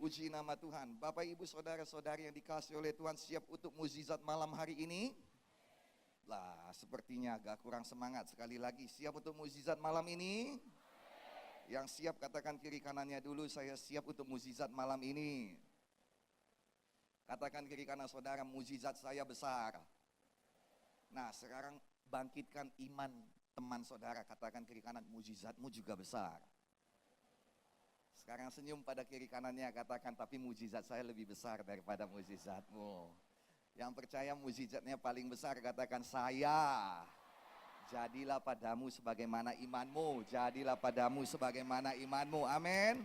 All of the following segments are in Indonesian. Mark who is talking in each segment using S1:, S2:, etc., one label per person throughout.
S1: Puji nama Tuhan. Bapak Ibu Saudara-saudari yang dikasihi oleh Tuhan, siap untuk mukjizat malam hari ini? Lah, sepertinya agak kurang semangat. Sekali lagi, siap untuk mukjizat malam ini? Yang siap katakan kiri kanannya dulu, saya siap untuk mukjizat malam ini. Katakan kiri kanan saudara, mukjizat saya besar. Nah, sekarang bangkitkan iman teman saudara, katakan kiri kanan, mukjizatmu juga besar. Sekarang senyum pada kiri kanannya, katakan tapi mukjizat saya lebih besar daripada mukjizatmu. Yang percaya mukjizatnya paling besar, katakan saya. Jadilah padamu sebagaimana imanmu, jadilah padamu sebagaimana imanmu, amin.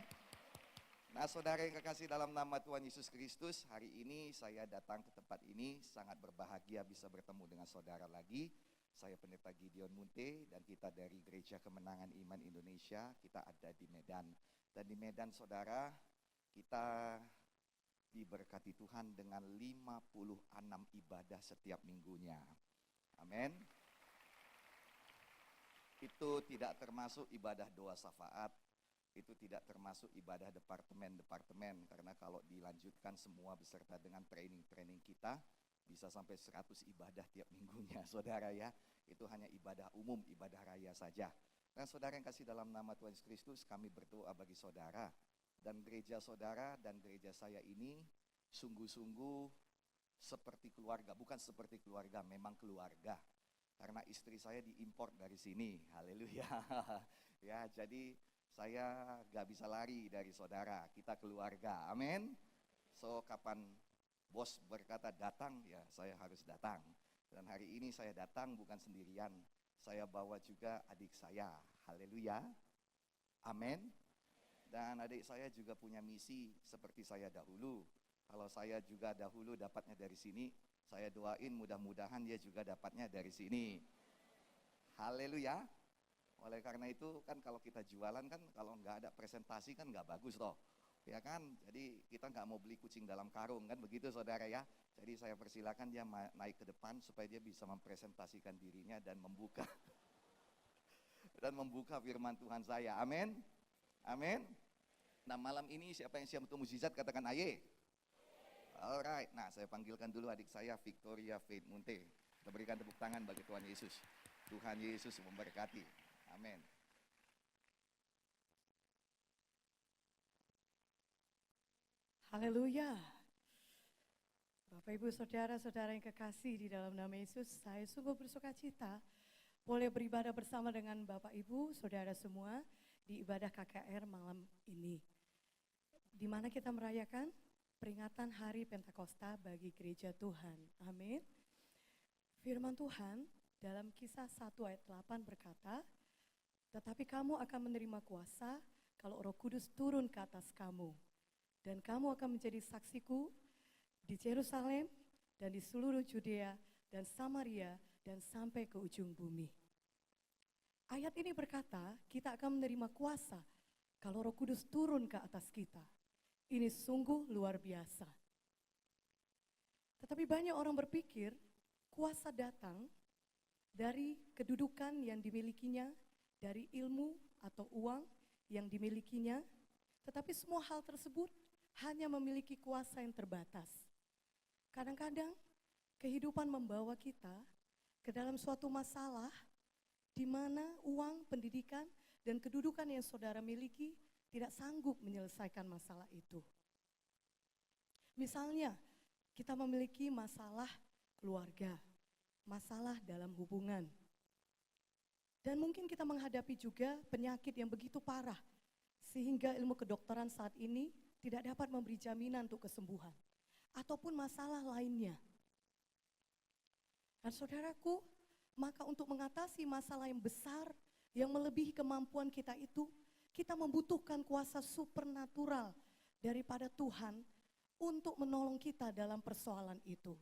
S1: Nah saudara yang kekasih dalam nama Tuhan Yesus Kristus, hari ini saya datang ke tempat ini sangat berbahagia bisa bertemu dengan saudara lagi. Saya Pendeta Gideon Munte dan kita dari Gereja Kemenangan Iman Indonesia, kita ada di Medan. Dan di Medan saudara, kita diberkati Tuhan dengan 56 ibadah setiap minggunya. Amin. Itu tidak termasuk ibadah doa syafaat, itu tidak termasuk ibadah departemen-departemen. Karena kalau dilanjutkan semua beserta dengan training-training kita, bisa sampai 100 ibadah tiap minggunya saudara ya. Itu hanya ibadah umum, ibadah raya saja. Nah saudara yang kasih dalam nama Tuhan Yesus Kristus, kami berdoa bagi saudara. Dan gereja saudara dan gereja saya ini sungguh-sungguh seperti keluarga. Bukan seperti keluarga, memang keluarga. Karena istri saya diimpor dari sini, haleluya. Ya, jadi saya gak bisa lari dari saudara, kita keluarga, amin. So kapan bos berkata datang, ya saya harus datang. Dan hari ini saya datang bukan sendirian, saya bawa juga adik saya, haleluya, amin. Dan adik saya juga punya misi seperti saya dahulu. Kalau saya juga dahulu dapatnya dari sini, saya doain mudah-mudahan dia juga dapatnya dari sini. Haleluya. Oleh karena itu kan kalau kita jualan kan kalau nggak ada presentasi kan nggak bagus toh. Ya kan, jadi kita nggak mau beli kucing dalam karung kan begitu saudara ya. Jadi saya persilakan dia naik ke depan supaya dia bisa mempresentasikan dirinya dan membuka dan membuka firman Tuhan saya. Amin. Amin. Nah malam ini siapa yang siap untuk mukjizat katakan aye. Alright, nah saya panggilkan dulu adik saya Victoria Faith Munte. Kita berikan tepuk tangan bagi Tuhan Yesus. Tuhan Yesus memberkati. Amin.
S2: Haleluya. Bapak Ibu Saudara-saudara yang kekasih di dalam nama Yesus, saya sungguh bersuka cita boleh beribadah bersama dengan Bapak Ibu Saudara semua di ibadah KKR malam ini. Di mana kita merayakan peringatan Hari Pentakosta bagi gereja Tuhan. Amin. Firman Tuhan dalam Kisah 1 ayat 8 berkata, "Tetapi kamu akan menerima kuasa kalau Roh Kudus turun ke atas kamu. Dan kamu akan menjadi saksiku di Yerusalem dan di seluruh Judea dan Samaria dan sampai ke ujung bumi." Ayat ini berkata, kita akan menerima kuasa kalau Roh Kudus turun ke atas kita. Ini sungguh luar biasa. Tetapi banyak orang berpikir kuasa datang dari kedudukan yang dimilikinya, dari ilmu atau uang yang dimilikinya, tetapi semua hal tersebut hanya memiliki kuasa yang terbatas. Kadang-kadang kehidupan membawa kita ke dalam suatu masalah di mana uang, pendidikan, dan kedudukan yang saudara miliki tidak sanggup menyelesaikan masalah itu. Misalnya, kita memiliki masalah keluarga, masalah dalam hubungan. Dan mungkin kita menghadapi juga penyakit yang begitu parah, sehingga ilmu kedokteran saat ini tidak dapat memberi jaminan untuk kesembuhan. Ataupun masalah lainnya. Dan saudaraku, maka untuk mengatasi masalah yang besar, yang melebihi kemampuan kita itu, kita membutuhkan kuasa supernatural daripada Tuhan untuk menolong kita dalam persoalan itu.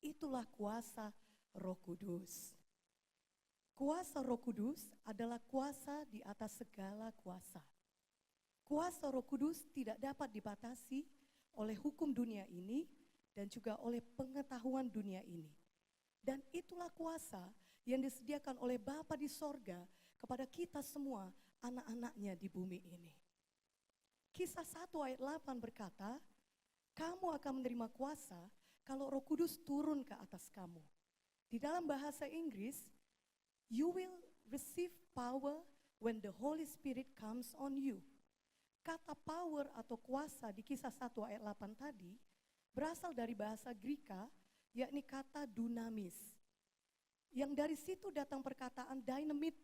S2: Itulah kuasa Roh Kudus. Kuasa Roh Kudus adalah kuasa di atas segala kuasa. Kuasa Roh Kudus tidak dapat dibatasi oleh hukum dunia ini dan juga oleh pengetahuan dunia ini. Dan itulah kuasa yang disediakan oleh Bapa di sorga kepada kita semua anak-anaknya di bumi ini. Kisah 1 ayat 8 berkata, kamu akan menerima kuasa kalau Roh Kudus turun ke atas kamu. Di dalam bahasa Inggris, you will receive power when the Holy Spirit comes on you. Kata power atau kuasa di kisah 1 ayat 8 tadi berasal dari bahasa Greka, yakni kata dunamis. Yang dari situ datang perkataan dynamite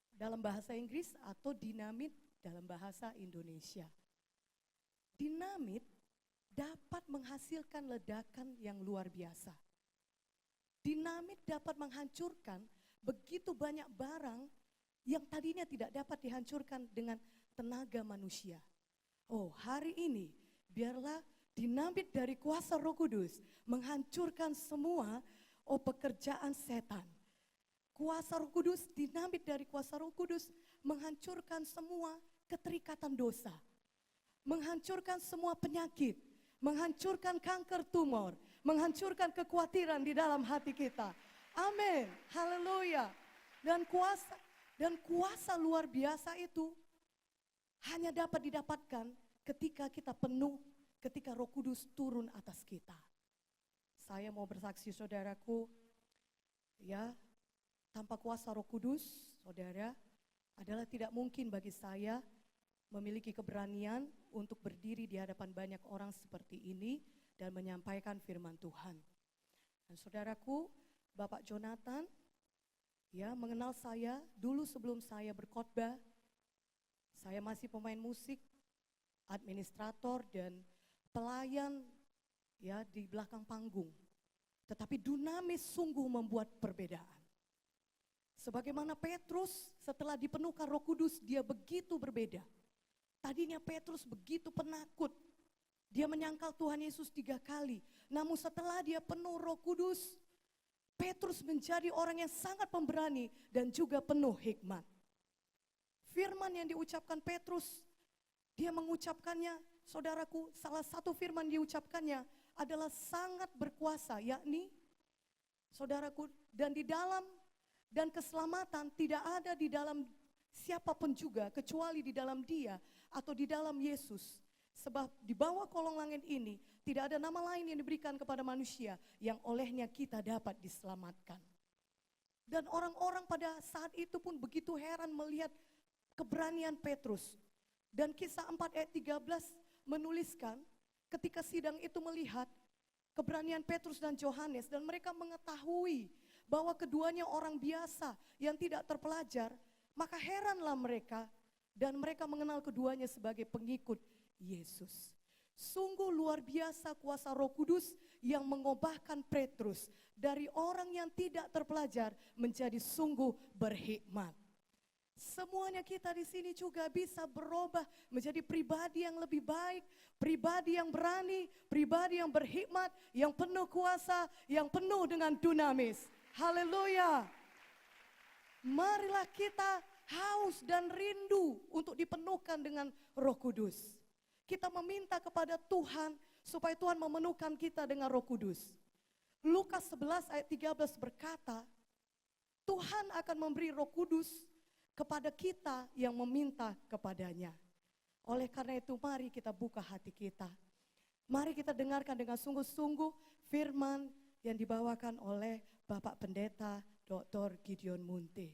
S2: dalam bahasa Inggris atau dinamit dalam bahasa Indonesia. Dinamit dapat menghasilkan ledakan yang luar biasa. Dinamit dapat menghancurkan begitu banyak barang yang tadinya tidak dapat dihancurkan dengan tenaga manusia. Oh, hari ini biarlah dinamit dari kuasa Roh Kudus menghancurkan semua pekerjaan setan. Kuasa Roh Kudus, dinamit dari kuasa Roh Kudus menghancurkan semua keterikatan dosa, menghancurkan semua penyakit, menghancurkan kanker tumor, menghancurkan kekhawatiran di dalam hati kita. Amin, haleluya. Dan kuasa luar biasa itu hanya dapat didapatkan ketika kita penuh, ketika Roh Kudus turun atas kita. Saya mau bersaksi saudaraku, ya, tanpa kuasa Roh Kudus, saudara, adalah tidak mungkin bagi saya memiliki keberanian untuk berdiri di hadapan banyak orang seperti ini dan menyampaikan firman Tuhan. Dan saudaraku, Bapak Jonathan, ya, mengenal saya dulu sebelum saya berkhotbah. Saya masih pemain musik, administrator dan pelayan, ya, di belakang panggung. Tetapi dunamis sungguh membuat perbedaan. Sebagaimana Petrus setelah dipenuhkan Roh Kudus, dia begitu berbeda. Tadinya Petrus begitu penakut. Dia menyangkal Tuhan Yesus 3 kali. Namun setelah dia penuh Roh Kudus, Petrus menjadi orang yang sangat pemberani dan juga penuh hikmat. Firman yang diucapkan Petrus, dia mengucapkannya, saudaraku, salah satu firman diucapkannya adalah sangat berkuasa, yakni, saudaraku, dan keselamatan tidak ada di dalam siapapun juga kecuali di dalam Dia atau di dalam Yesus. Sebab di bawah kolong langit ini tidak ada nama lain yang diberikan kepada manusia yang olehnya kita dapat diselamatkan. Dan orang-orang pada saat itu pun begitu heran melihat keberanian Petrus. Dan kisah 4 ayat 13 menuliskan ketika sidang itu melihat keberanian Petrus dan Yohanes dan mereka mengetahui bahwa keduanya orang biasa yang tidak terpelajar, maka heranlah mereka dan mereka mengenal keduanya sebagai pengikut Yesus. Sungguh luar biasa kuasa Roh Kudus yang mengubahkan Petrus dari orang yang tidak terpelajar menjadi sungguh berhikmat. Semuanya kita di sini juga bisa berubah menjadi pribadi yang lebih baik, pribadi yang berani, pribadi yang berhikmat, yang penuh kuasa, yang penuh dengan dunamis. Haleluya. Marilah kita haus dan rindu untuk dipenuhkan dengan Roh Kudus. Kita meminta kepada Tuhan supaya Tuhan memenuhkan kita dengan Roh Kudus. Lukas 11 ayat 13 berkata, Tuhan akan memberi Roh Kudus kepada kita yang meminta kepadanya. Oleh karena itu mari kita buka hati kita. Mari kita dengarkan dengan sungguh-sungguh firman yang dibawakan oleh Bapak Pendeta Dr. Gideon Munte.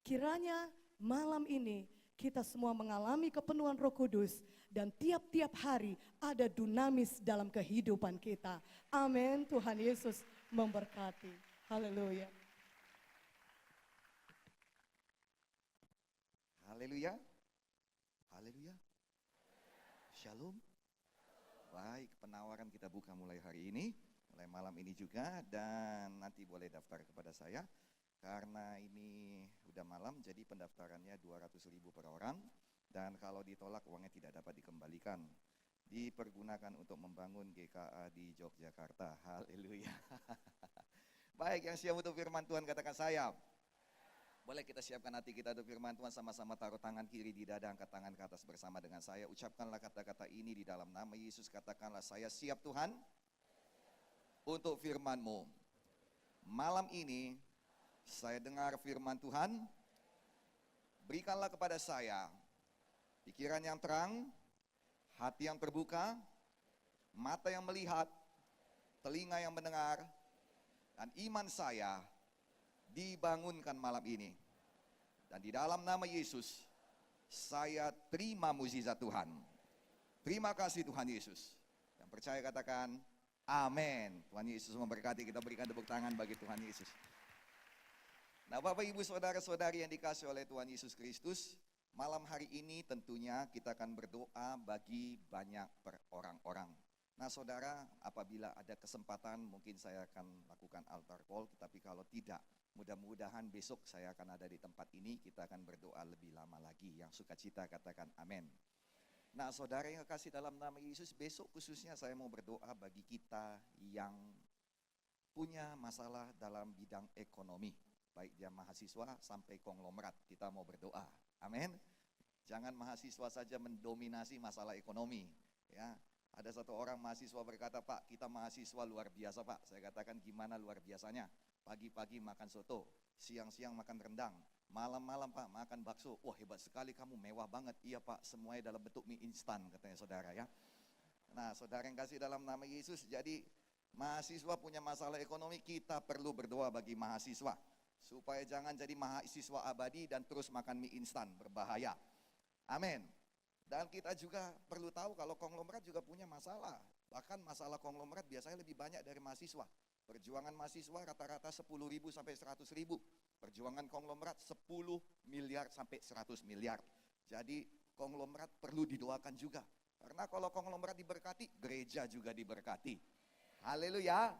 S2: Kiranya malam ini kita semua mengalami kepenuhan Roh Kudus dan tiap-tiap hari ada dunamis dalam kehidupan kita. Amin. Tuhan Yesus memberkati. Haleluya.
S1: Haleluya. Haleluya. Shalom. Baik, penawaran kita buka mulai hari ini, mulai malam ini juga, dan nanti boleh daftar kepada saya. Karena ini udah malam, jadi pendaftarannya 200.000 per orang, dan kalau ditolak uangnya tidak dapat dikembalikan. Dipergunakan untuk membangun GKA di Yogyakarta. Haleluya. Baik, yang siap untuk firman Tuhan katakan saya. Boleh kita siapkan hati kita untuk firman Tuhan, sama-sama taruh tangan kiri di dada, angkat tangan ke atas bersama dengan saya. Ucapkanlah kata-kata ini di dalam nama Yesus, katakanlah, saya siap Tuhan untuk firman-Mu. Malam ini saya dengar firman Tuhan, berikanlah kepada saya pikiran yang terang, hati yang terbuka, mata yang melihat, telinga yang mendengar, dan iman saya dibangunkan malam ini. Dan di dalam nama Yesus, saya terima mukjizat Tuhan. Terima kasih Tuhan Yesus. Yang percaya katakan, amin. Tuhan Yesus memberkati. Kita berikan tepuk tangan bagi Tuhan Yesus. Nah, Bapak Ibu Saudara-saudari yang dikasihi oleh Tuhan Yesus Kristus, malam hari ini tentunya kita akan berdoa bagi banyak orang-orang. Nah saudara, apabila ada kesempatan mungkin saya akan lakukan altar call, tapi kalau tidak, mudah-mudahan besok saya akan ada di tempat ini, kita akan berdoa lebih lama lagi. Yang sukacita katakan amin. Nah saudara yang kasih dalam nama Yesus, besok khususnya saya mau berdoa bagi kita yang punya masalah dalam bidang ekonomi, baik dia mahasiswa sampai konglomerat, kita mau berdoa. Amin. Jangan mahasiswa saja mendominasi masalah ekonomi, ya. Ada satu orang mahasiswa berkata, Pak, kita mahasiswa luar biasa Pak. Saya katakan, gimana luar biasanya? Pagi-pagi makan soto, siang-siang makan rendang, malam-malam Pak makan bakso. Wah hebat sekali kamu, mewah banget. Iya Pak, semuanya dalam bentuk mie instan katanya saudara ya. Nah saudara yang kasih dalam nama Yesus, jadi mahasiswa punya masalah ekonomi, kita perlu berdoa bagi mahasiswa. Supaya jangan jadi mahasiswa abadi dan terus makan mie instan, berbahaya. Amin. Dan kita juga perlu tahu kalau konglomerat juga punya masalah. Bahkan masalah konglomerat biasanya lebih banyak dari mahasiswa. Perjuangan mahasiswa rata-rata 10.000 sampai 100.000. Perjuangan konglomerat 10 miliar sampai 100 miliar. Jadi konglomerat perlu didoakan juga. Karena kalau konglomerat diberkati, gereja juga diberkati. Haleluya.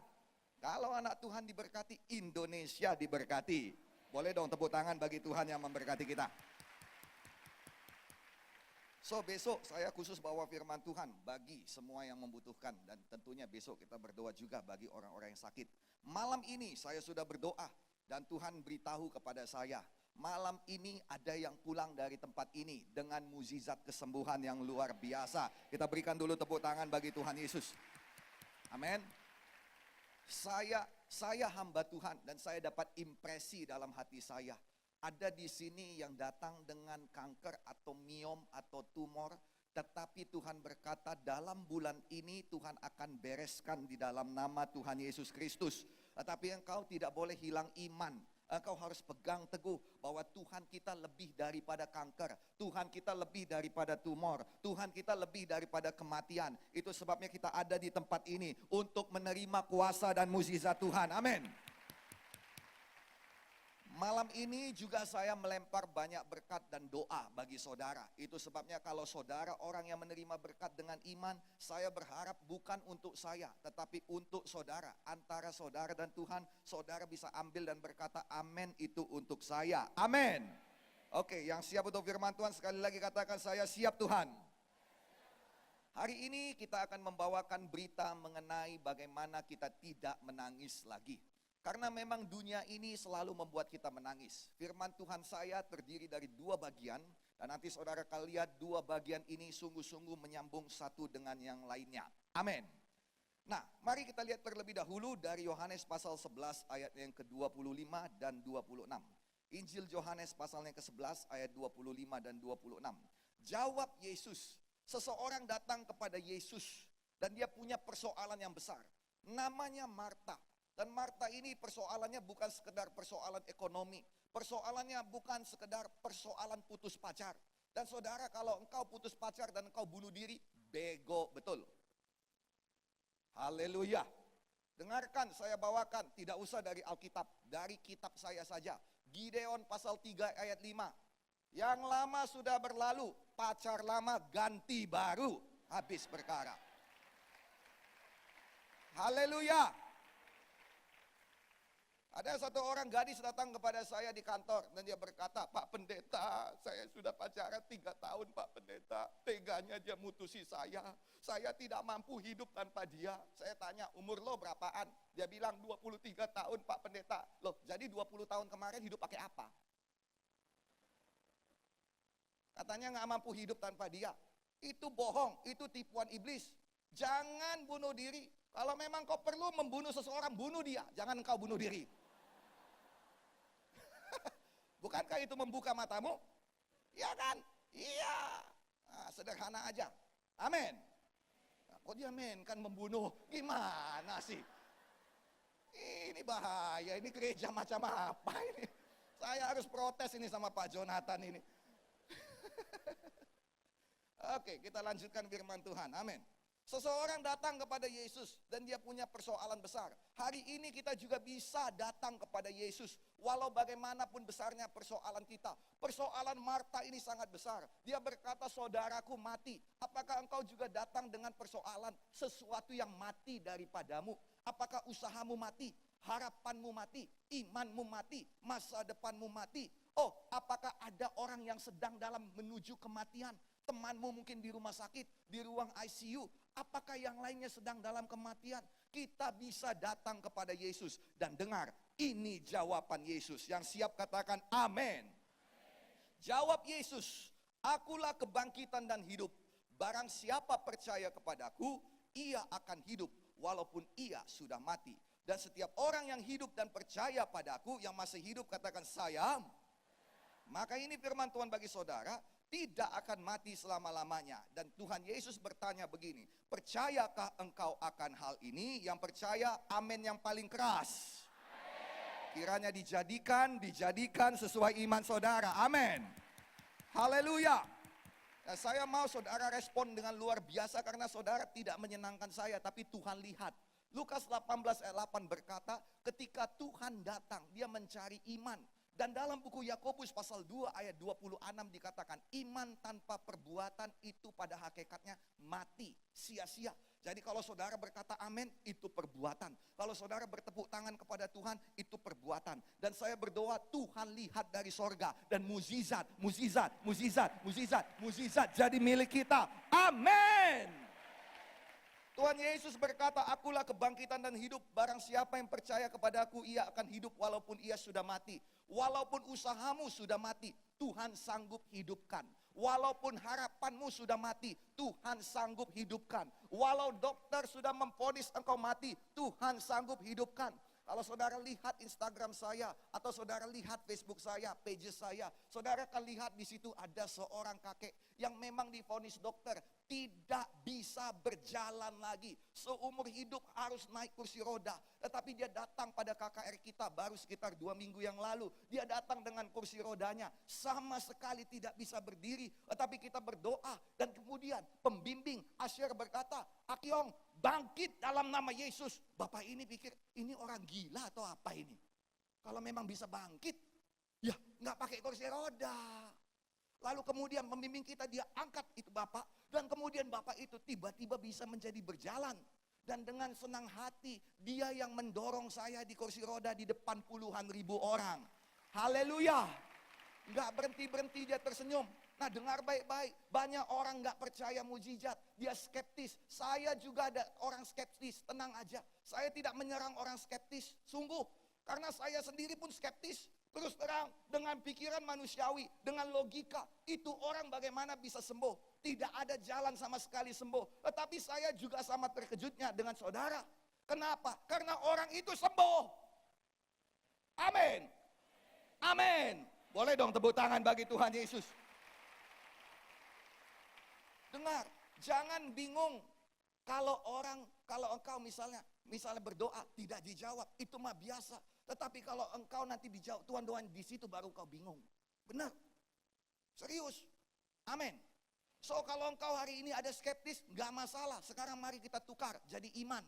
S1: Kalau anak Tuhan diberkati, Indonesia diberkati. Boleh dong tepuk tangan bagi Tuhan yang memberkati kita. So besok saya khusus bawa firman Tuhan bagi semua yang membutuhkan. Dan tentunya besok kita berdoa juga bagi orang-orang yang sakit. Malam ini saya sudah berdoa dan Tuhan beritahu kepada saya, malam ini ada yang pulang dari tempat ini dengan mukjizat kesembuhan yang luar biasa. Kita berikan dulu tepuk tangan bagi Tuhan Yesus. Amin. Saya hamba Tuhan dan saya dapat impresi dalam hati saya. Ada di sini yang datang dengan kanker atau miom atau tumor, tetapi Tuhan berkata dalam bulan ini Tuhan akan bereskan di dalam nama Tuhan Yesus Kristus. Tetapi engkau tidak boleh hilang iman. Engkau harus pegang teguh bahwa Tuhan kita lebih daripada kanker, Tuhan kita lebih daripada tumor, Tuhan kita lebih daripada kematian. Itu sebabnya kita ada di tempat ini untuk menerima kuasa dan mukjizat Tuhan. Amin. Malam ini juga saya melempar banyak berkat dan doa bagi saudara. Itu sebabnya kalau saudara orang yang menerima berkat dengan iman, saya berharap bukan untuk saya, tetapi untuk saudara. Antara saudara dan Tuhan, saudara bisa ambil dan berkata, amin itu untuk saya. Amin. Oke, yang siap untuk firman Tuhan sekali lagi katakan, saya siap Tuhan. Hari ini kita akan membawakan berita mengenai bagaimana kita tidak menangis lagi. Karena memang dunia ini selalu membuat kita menangis. Firman Tuhan saya terdiri dari 2 bagian. Dan nanti saudara akan lihat 2 bagian ini sungguh-sungguh menyambung satu dengan yang lainnya. Amin. Nah, mari kita lihat terlebih dahulu dari Yohanes pasal 11 ayat yang ke-25 dan 26. Injil Yohanes pasal yang ke-11 ayat 25 dan 26. Jawab Yesus. Seseorang datang kepada Yesus dan dia punya persoalan yang besar. Namanya Marta. Dan Marta ini persoalannya bukan sekedar persoalan ekonomi. Persoalannya bukan sekedar persoalan putus pacar. Dan saudara, kalau engkau putus pacar dan engkau bunuh diri, bego betul. Haleluya. Dengarkan, saya bawakan, tidak usah dari Alkitab, dari kitab saya saja. Gideon pasal 3 ayat 5. Yang lama sudah berlalu, pacar lama ganti baru, habis perkara. Haleluya. Ada satu orang gadis datang kepada saya di kantor dan dia berkata, Pak Pendeta, saya sudah pacaran 3 tahun Pak Pendeta. Teganya dia mutusi saya tidak mampu hidup tanpa dia. Saya tanya, umur lo berapaan? Dia bilang 23 tahun Pak Pendeta. Loh, jadi 20 tahun kemarin hidup pakai apa? Katanya nggak mampu hidup tanpa dia. Itu bohong, itu tipuan iblis. Jangan bunuh diri. Kalau memang kau perlu membunuh seseorang, bunuh dia. Jangan engkau bunuh diri. Bukankah itu membuka matamu? Iya kan? Iya. Nah, sederhana aja. Amin. Nah, kok dia amin? Kan membunuh. Gimana sih? Ini bahaya, ini gereja macam apa ini? Saya harus protes ini sama Pak Jonathan ini. Oke, kita lanjutkan firman Tuhan. Amin. Seseorang datang kepada Yesus dan dia punya persoalan besar. Hari ini kita juga bisa datang kepada Yesus walau bagaimanapun besarnya persoalan kita. Persoalan Marta ini sangat besar. Dia berkata, saudaraku mati. Apakah engkau juga datang dengan persoalan sesuatu yang mati daripadamu? Apakah usahamu mati? Harapanmu mati? Imanmu mati? Masa depanmu mati? Oh, apakah ada orang yang sedang dalam menuju kematian? Temanmu mungkin di rumah sakit, di ruang ICU. Apakah yang lainnya sedang dalam kematian? Kita bisa datang kepada Yesus dan dengar, ini jawaban Yesus. Yang siap katakan amin. Jawab Yesus, akulah kebangkitan dan hidup. Barang siapa percaya kepadaku, ia akan hidup walaupun ia sudah mati. Dan setiap orang yang hidup dan percaya padaku, yang masih hidup katakan saya. Maka ini firman Tuhan bagi saudara, tidak akan mati selama-lamanya. Dan Tuhan Yesus bertanya begini, percayakah engkau akan hal ini? Yang percaya amin yang paling keras. Kiranya dijadikan sesuai iman saudara. Amin. Haleluya. Nah, saya mau saudara respon dengan luar biasa karena saudara tidak menyenangkan saya, tapi Tuhan lihat. Lukas 18 ayat 8 berkata, ketika Tuhan datang, dia mencari iman. Dan dalam buku Yakobus pasal 2 ayat 26 dikatakan, iman tanpa perbuatan itu pada hakikatnya mati, sia-sia. Jadi kalau saudara berkata amin, itu perbuatan. Kalau saudara bertepuk tangan kepada Tuhan, itu perbuatan. Dan saya berdoa, Tuhan lihat dari sorga. Dan mukjizat jadi milik kita. Amin. Tuhan Yesus berkata, akulah kebangkitan dan hidup. Barang siapa yang percaya kepadaku, ia akan hidup walaupun ia sudah mati. Walaupun usahamu sudah mati, Tuhan sanggup hidupkan. Walaupun harapanmu sudah mati, Tuhan sanggup hidupkan. Walau dokter sudah memvonis engkau mati, Tuhan sanggup hidupkan. Kalau saudara lihat Instagram saya atau saudara lihat Facebook saya, pages saya, saudara akan lihat di situ ada seorang kakek yang memang divonis dokter tidak bisa berjalan lagi. Seumur hidup harus naik kursi roda. Tetapi dia datang pada KKR kita baru sekitar 2 minggu yang lalu. Dia datang dengan kursi rodanya, sama sekali tidak bisa berdiri. Tetapi kita berdoa dan kemudian pembimbing Asyir berkata, Akyong, bangkit dalam nama Yesus. Bapak ini pikir, ini orang gila atau apa ini? Kalau memang bisa bangkit, ya nggak pakai kursi roda. Lalu kemudian pembimbing kita dia angkat itu Bapak. Dan kemudian Bapak itu tiba-tiba bisa menjadi berjalan. Dan dengan senang hati dia yang mendorong saya di kursi roda di depan puluhan ribu orang. Haleluya. Nggak berhenti-berhenti dia tersenyum. Nah dengar baik-baik, banyak orang nggak percaya mukjizat, dia skeptis. Saya juga ada orang skeptis, tenang aja. Saya tidak menyerang orang skeptis, sungguh. Karena saya sendiri pun skeptis. Terus terang, dengan pikiran manusiawi, dengan logika, itu orang bagaimana bisa sembuh. Tidak ada jalan sama sekali sembuh. Tetapi saya juga sama terkejutnya dengan saudara. Kenapa? Karena orang itu sembuh. Amin. Amin. Boleh dong tepuk tangan bagi Tuhan Yesus. Dengar, jangan bingung kalau engkau misalnya berdoa tidak dijawab, itu mah biasa. Tetapi kalau engkau nanti dijawab, Tuhan doain di situ baru engkau bingung. Benar? Serius? Amin. So kalau engkau hari ini ada skeptis, nggak masalah. Sekarang mari kita tukar jadi iman.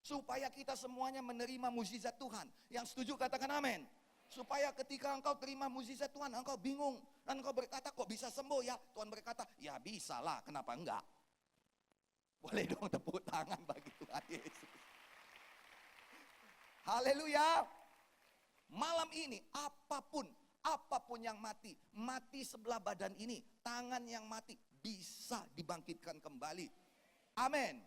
S1: Supaya kita semuanya menerima mukjizat Tuhan. Yang setuju katakan amin. Supaya ketika engkau terima mukjizat Tuhan, engkau bingung. Dan engkau berkata, kok bisa sembuh ya? Tuhan berkata, ya bisa lah, kenapa enggak? Boleh dong tepuk tangan bagi Tuhan Yesus. Haleluya. Malam ini apapun yang mati sebelah badan ini, tangan yang mati bisa dibangkitkan kembali. Amin.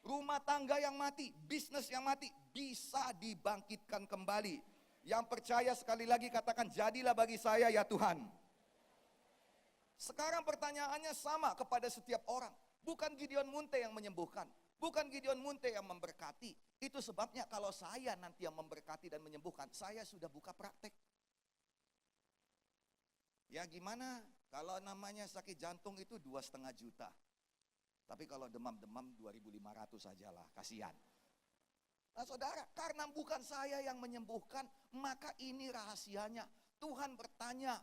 S1: Rumah tangga yang mati, bisnis yang mati bisa dibangkitkan kembali. Yang percaya sekali lagi katakan, jadilah bagi saya ya Tuhan. Sekarang pertanyaannya sama kepada setiap orang. Bukan Gideon Munte yang menyembuhkan. Bukan Gideon Munte yang memberkati. Itu sebabnya kalau saya nanti yang memberkati dan menyembuhkan, saya sudah buka praktek. Ya gimana? Kalau namanya sakit jantung itu 2,5 juta. Tapi kalau demam-demam 2.500 sajalah, kasihan. Nah saudara, karena bukan saya yang menyembuhkan, maka ini rahasianya. Tuhan bertanya,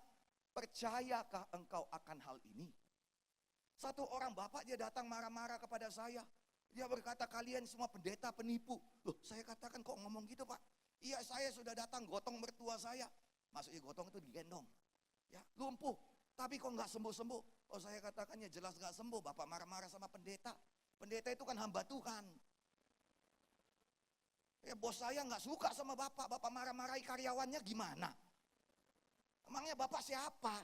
S1: percayakah engkau akan hal ini? Satu orang bapak dia datang marah-marah kepada saya. Dia berkata, kalian semua pendeta penipu. Loh, saya katakan kok ngomong gitu Pak? Iya, saya sudah datang gotong mertua saya. Maksudnya gotong itu digendong. Ya, lumpuh. Tapi kok nggak sembuh-sembuh? Oh, saya katakan ya jelas nggak sembuh. Bapak marah-marah sama pendeta. Pendeta itu kan hamba Tuhan. Ya bos saya nggak suka sama bapak. Bapak marah-marahi karyawannya gimana? Emangnya bapak siapa?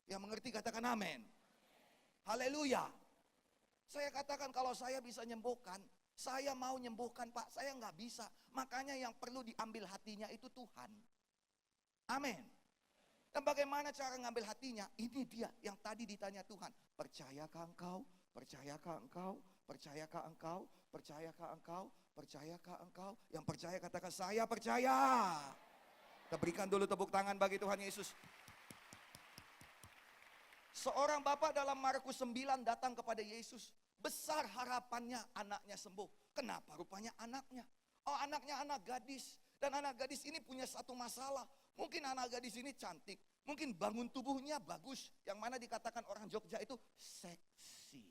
S1: Yang mengerti katakan amin. Haleluya. Saya katakan kalau saya bisa nyembuhkan, saya mau nyembuhkan Pak, saya nggak bisa. Makanya yang perlu diambil hatinya itu Tuhan. Amin. Dan bagaimana cara ngambil hatinya? Ini dia yang tadi ditanya Tuhan. Percayakah engkau? Percayakah engkau? Percayakah engkau? Percayakah engkau? Percayakah engkau? Yang percaya katakan saya percaya. Kita berikan dulu tepuk tangan bagi Tuhan Yesus. Seorang bapak dalam Markus 9 datang kepada Yesus. Besar harapannya anaknya sembuh. Kenapa rupanya anaknya? Oh, anaknya anak gadis. Dan anak gadis ini punya satu masalah. Mungkin anak gadis ini cantik. Mungkin bangun tubuhnya bagus. Yang mana dikatakan orang Jogja itu seksi.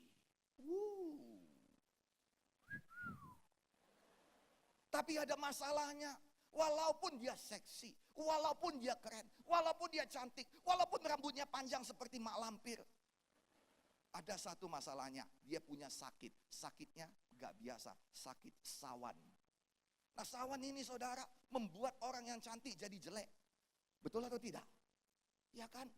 S1: Tapi ada masalahnya. Walaupun dia seksi, walaupun dia keren, walaupun dia cantik, walaupun rambutnya panjang seperti mak lampir. Ada satu masalahnya, dia punya sakit. Sakitnya gak biasa, sakit sawan. Nah sawan ini saudara membuat orang yang cantik jadi jelek. Betul atau tidak? Ya kan?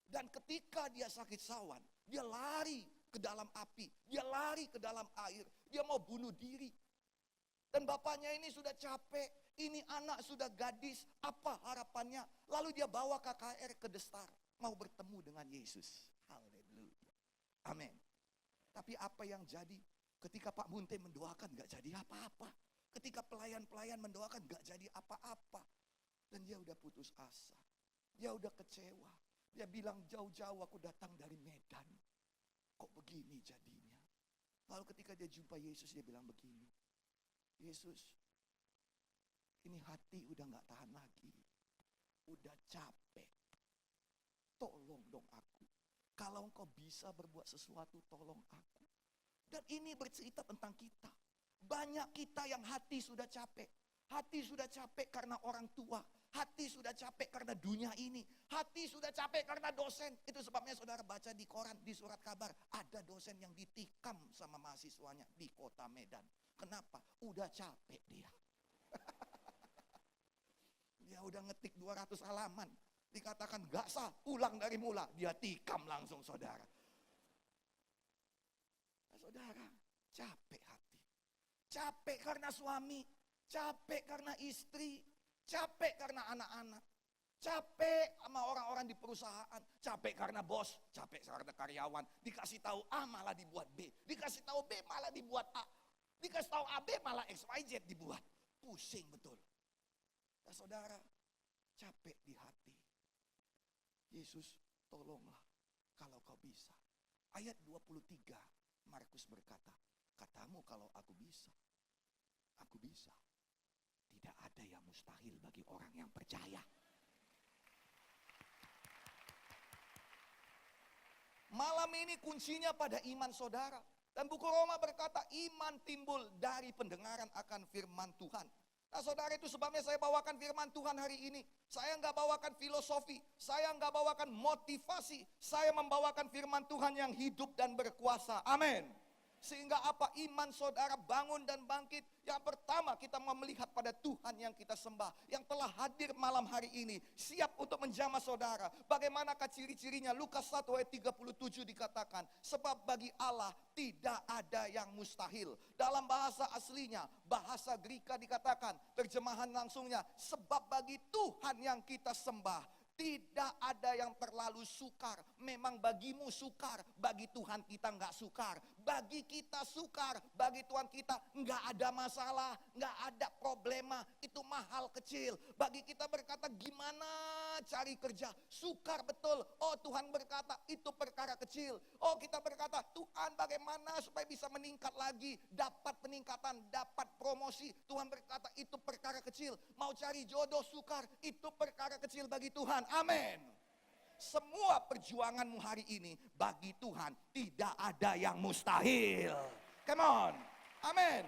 S1: Dan ketika dia sakit sawan, dia lari ke dalam api, dia lari ke dalam air, dia mau bunuh diri. Dan bapaknya ini sudah capek, ini anak sudah gadis, apa harapannya? Lalu dia bawa KKR ke Destar, mau bertemu dengan Yesus. Haleluya. Amin. Tapi apa yang jadi? Ketika Pak Munte mendoakan gak jadi apa-apa. Ketika pelayan-pelayan mendoakan gak jadi apa-apa. Dan dia udah putus asa. Dia udah kecewa. Dia bilang jauh-jauh aku datang dari Medan. Kok begini jadinya? Lalu ketika dia jumpa Yesus dia bilang begini. Yesus, ini hati udah gak tahan lagi. Udah capek. Tolong dong aku. Kalau engkau bisa berbuat sesuatu, tolong aku. Dan ini bercerita tentang kita. Banyak kita yang hati sudah capek. Hati sudah capek karena orang tua. Hati sudah capek karena dunia ini. Hati sudah capek karena dosen. Itu sebabnya saudara baca di koran, di surat kabar. Ada dosen yang ditikam sama mahasiswanya di kota Medan. Kenapa? Udah capek dia. Dia udah ngetik 200 halaman. Dikatakan gak sah, ulang dari mula. Dia tikam langsung saudara. Nah, saudara, capek hati. Capek karena suami. Capek karena istri. Capek karena anak-anak. Capek sama orang-orang di perusahaan. Capek karena bos. Capek karena karyawan. Dikasih tahu A malah dibuat B. Dikasih tahu B malah dibuat A. Dikasih tahu AB malah XYZ dibuat. Pusing betul. Nah saudara, capek di hati. Yesus tolonglah kalau kau bisa. Ayat 23 Markus berkata, katamu kalau aku bisa. Aku bisa. Tidak ada yang mustahil bagi orang yang percaya. Malam ini kuncinya pada iman saudara. Dan buku Roma berkata iman timbul dari pendengaran akan firman Tuhan. Nah saudara itu sebabnya saya bawakan firman Tuhan hari ini. Saya nggak bawakan filosofi, saya nggak bawakan motivasi. Saya membawakan firman Tuhan yang hidup dan berkuasa. Amin. Sehingga apa? Iman saudara bangun dan bangkit. Yang pertama kita mau melihat pada Tuhan yang kita sembah. Yang telah hadir malam hari ini. Siap untuk menjamah saudara. Bagaimanakah ciri-cirinya? Lukas 1 ayat 37 dikatakan. Sebab bagi Allah tidak ada yang mustahil. Dalam bahasa aslinya, bahasa Greka dikatakan. Terjemahan langsungnya. Sebab bagi Tuhan yang kita sembah. Tidak ada yang terlalu sukar. Memang bagimu sukar, bagi Tuhan kita nggak sukar. Bagi kita sukar, bagi Tuhan kita nggak ada masalah, nggak ada problema. Itu mahal kecil. Bagi kita berkata gimana Bagaimana cari kerja? Sukar betul. Oh, Tuhan berkata itu perkara kecil. Oh, kita berkata, Tuhan bagaimana supaya bisa meningkat lagi, dapat peningkatan, dapat promosi. Tuhan berkata itu perkara kecil. Mau cari jodoh sukar, itu perkara kecil bagi Tuhan. Amin. Semua perjuanganmu hari ini bagi Tuhan tidak ada yang mustahil. Come on. Amin.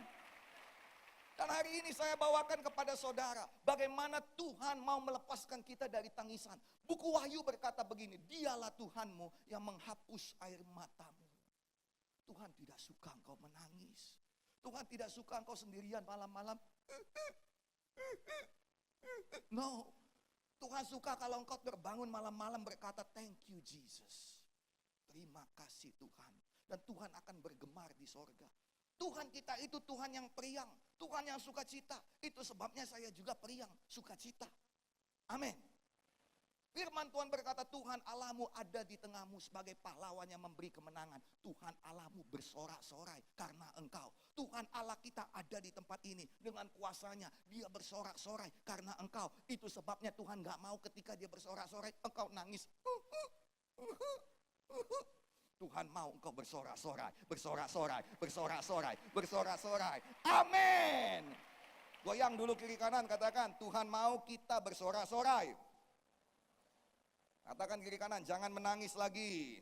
S1: Dan hari ini saya bawakan kepada saudara, bagaimana Tuhan mau melepaskan kita dari tangisan. Buku Wahyu berkata begini, dialah Tuhanmu yang menghapus air matamu. Tuhan tidak suka engkau menangis. Tuhan tidak suka engkau sendirian malam-malam. No. Tuhan suka kalau engkau terbangun malam-malam berkata, thank you Jesus. Terima kasih Tuhan. Dan Tuhan akan bergemar di sorga. Tuhan kita itu Tuhan yang periang, Tuhan yang sukacita. Itu sebabnya saya juga periang, sukacita. Amin. Firman Tuhan berkata, Tuhan Allahmu ada di tengahmu sebagai pahlawan yang memberi kemenangan. Tuhan Allahmu bersorak-sorai karena engkau. Tuhan Allah kita ada di tempat ini dengan kuasanya. Dia bersorak-sorai karena engkau. Itu sebabnya Tuhan gak mau ketika dia bersorak-sorai engkau nangis. Tuhan mau engkau bersorak-sorai, bersorak-sorai, bersorak-sorai, bersorak-sorai. Amin. Goyang dulu kiri kanan, katakan Tuhan mau kita bersorak-sorai. Katakan kiri kanan, jangan menangis lagi.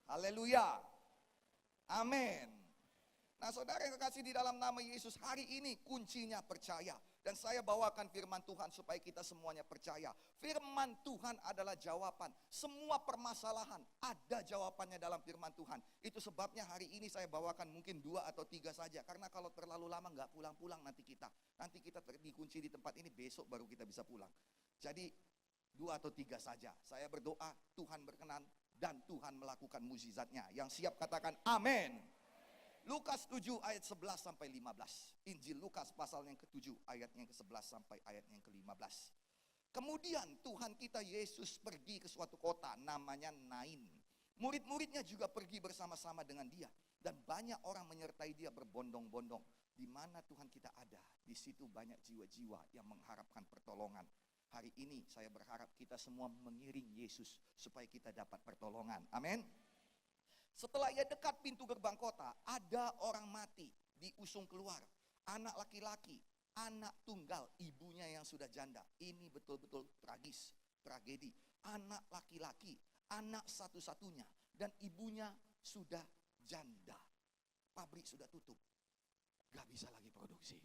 S1: Haleluya. Amin. Nah saudara yang kekasih di dalam nama Yesus, hari ini kuncinya percaya. Dan saya bawakan firman Tuhan supaya kita semuanya percaya. Firman Tuhan adalah jawaban. Semua permasalahan ada jawabannya dalam firman Tuhan. Itu sebabnya hari ini saya bawakan mungkin 2 atau 3 saja. Karena kalau terlalu lama nggak pulang-pulang nanti kita. Nanti kita dikunci di tempat ini, besok baru kita bisa pulang. Jadi 2 atau 3 saja. Saya berdoa Tuhan berkenan dan Tuhan melakukan mukjizatnya. Yang siap katakan amin. Lukas 7 ayat 11 sampai 15. Injil Lukas pasal yang ke-7 ayat yang ke-11 sampai ayat yang ke-15. Kemudian Tuhan kita Yesus pergi ke suatu kota namanya Nain. Murid-muridnya juga pergi bersama-sama dengan dia. Dan banyak orang menyertai dia berbondong-bondong. Di mana Tuhan kita ada, di situ banyak jiwa-jiwa yang mengharapkan pertolongan. Hari ini saya berharap kita semua mengiring Yesus supaya kita dapat pertolongan. Amin. Setelah ia dekat pintu gerbang kota, ada orang mati diusung keluar. Anak laki-laki, anak tunggal, ibunya yang sudah janda. Ini betul-betul tragis, tragedi. Anak laki-laki, anak satu-satunya, dan ibunya sudah janda. Pabrik sudah tutup, gak bisa lagi produksi.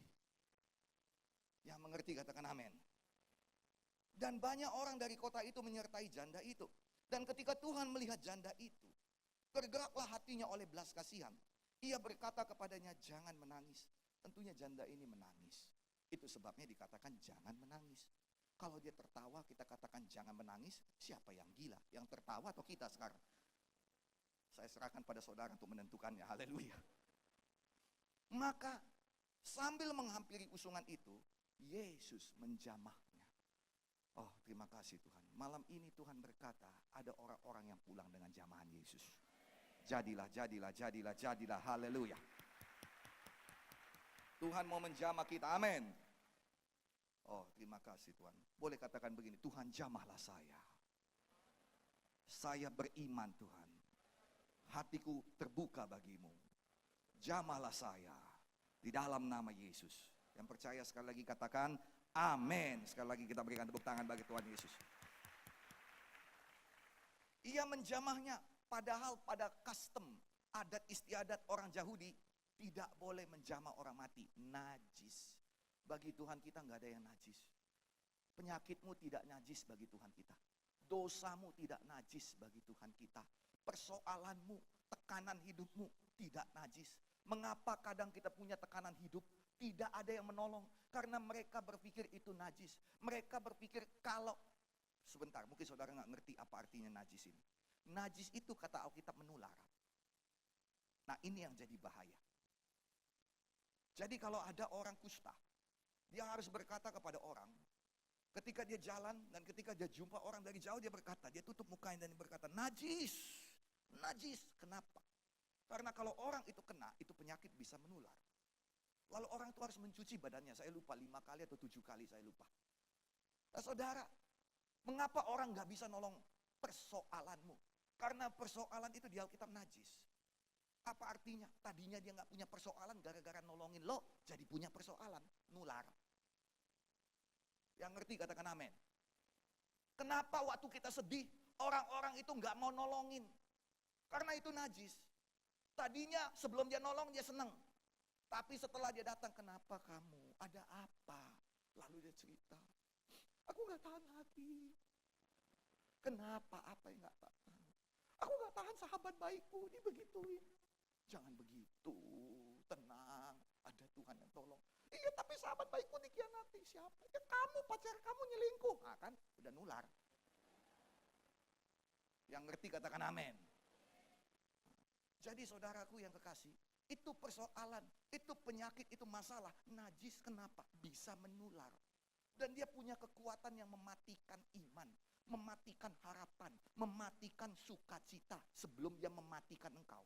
S1: Yang mengerti katakan amin. Dan banyak orang dari kota itu menyertai janda itu. Dan ketika Tuhan melihat janda itu, tergeraklah hatinya oleh belas kasihan. Ia berkata kepadanya, jangan menangis. Tentunya janda ini menangis. Itu sebabnya dikatakan jangan menangis. Kalau dia tertawa, kita katakan jangan menangis. Siapa yang gila? Yang tertawa atau kita sekarang? Saya serahkan pada saudara untuk menentukannya. Haleluya. Maka sambil menghampiri usungan itu, Yesus menjamahnya. Oh, terima kasih Tuhan. Malam ini Tuhan berkata, ada orang-orang yang pulang dengan jamahan Yesus. Jadilah, jadilah, jadilah, jadilah. Haleluya. Tuhan mau menjamah kita. Amin. Oh, terima kasih Tuhan. Boleh katakan begini, Tuhan jamahlah saya. Saya beriman Tuhan. Hatiku terbuka bagimu. Jamahlah saya. Di dalam nama Yesus. Yang percaya sekali lagi katakan, amin. Sekali lagi kita berikan tepuk tangan bagi Tuhan Yesus. Ia menjamahnya. Padahal pada custom, adat istiadat orang Yahudi, tidak boleh menjamah orang mati, najis. Bagi Tuhan kita nggak ada yang najis. Penyakitmu tidak najis bagi Tuhan kita. Dosamu tidak najis bagi Tuhan kita. Persoalanmu, tekanan hidupmu tidak najis. Mengapa kadang kita punya tekanan hidup, tidak ada yang menolong? Karena mereka berpikir itu najis. Mereka berpikir kalau, sebentar mungkin saudara nggak ngerti apa artinya najis ini. Najis itu kata Alkitab menular. Nah ini yang jadi bahaya. Jadi kalau ada orang kusta, dia harus berkata kepada orang, ketika dia jalan dan ketika dia jumpa orang dari jauh dia berkata, dia tutup mukanya dan dia berkata, najis, najis. Kenapa? Karena kalau orang itu kena, itu penyakit bisa menular. Lalu orang itu harus mencuci badannya, saya lupa 5 kali atau 7 kali saya lupa. Nah, saudara, mengapa orang gak bisa nolong persoalanmu? Karena persoalan itu di Alkitab najis. Apa artinya? Tadinya dia gak punya persoalan, gara-gara nolongin lo, jadi punya persoalan, nular. Yang ngerti katakan amin. Kenapa waktu kita sedih, orang-orang itu gak mau nolongin? Karena itu najis. Tadinya sebelum dia nolong dia senang. Tapi setelah dia datang, kenapa kamu? Ada apa? Lalu dia cerita, aku gak tahan lagi. Kenapa? Apa yang gak tahan? Aku gak tahan sahabat baikku, dia begituin. Jangan begitu, tenang, ada Tuhan yang tolong. Iya, tapi sahabat baikku dikhianati. Siapa? Ya kamu, pacar kamu nyelingkuh. Ah kan, udah nular. Yang ngerti katakan amin. Jadi saudaraku yang kekasih, itu persoalan, itu penyakit, itu masalah. Najis kenapa? Bisa menular. Dan dia punya kekuatan yang mematikan iman, mematikan harapan, mematikan sukacita sebelum dia mematikan engkau.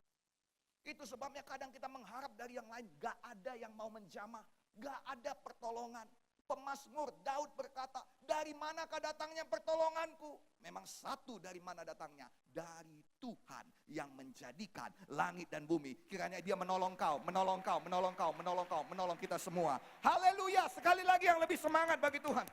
S1: Itu sebabnya kadang kita mengharap dari yang lain, gak ada yang mau menjamah, gak ada pertolongan. Pemazmur Daud berkata, dari manakah datangnya pertolonganku? Memang satu, dari mana datangnya? Dari Tuhan yang menjadikan langit dan bumi. Kiranya dia menolong kau, menolong kau, menolong kau, menolong kau, menolong kita semua. Haleluya, sekali lagi yang lebih semangat bagi Tuhan.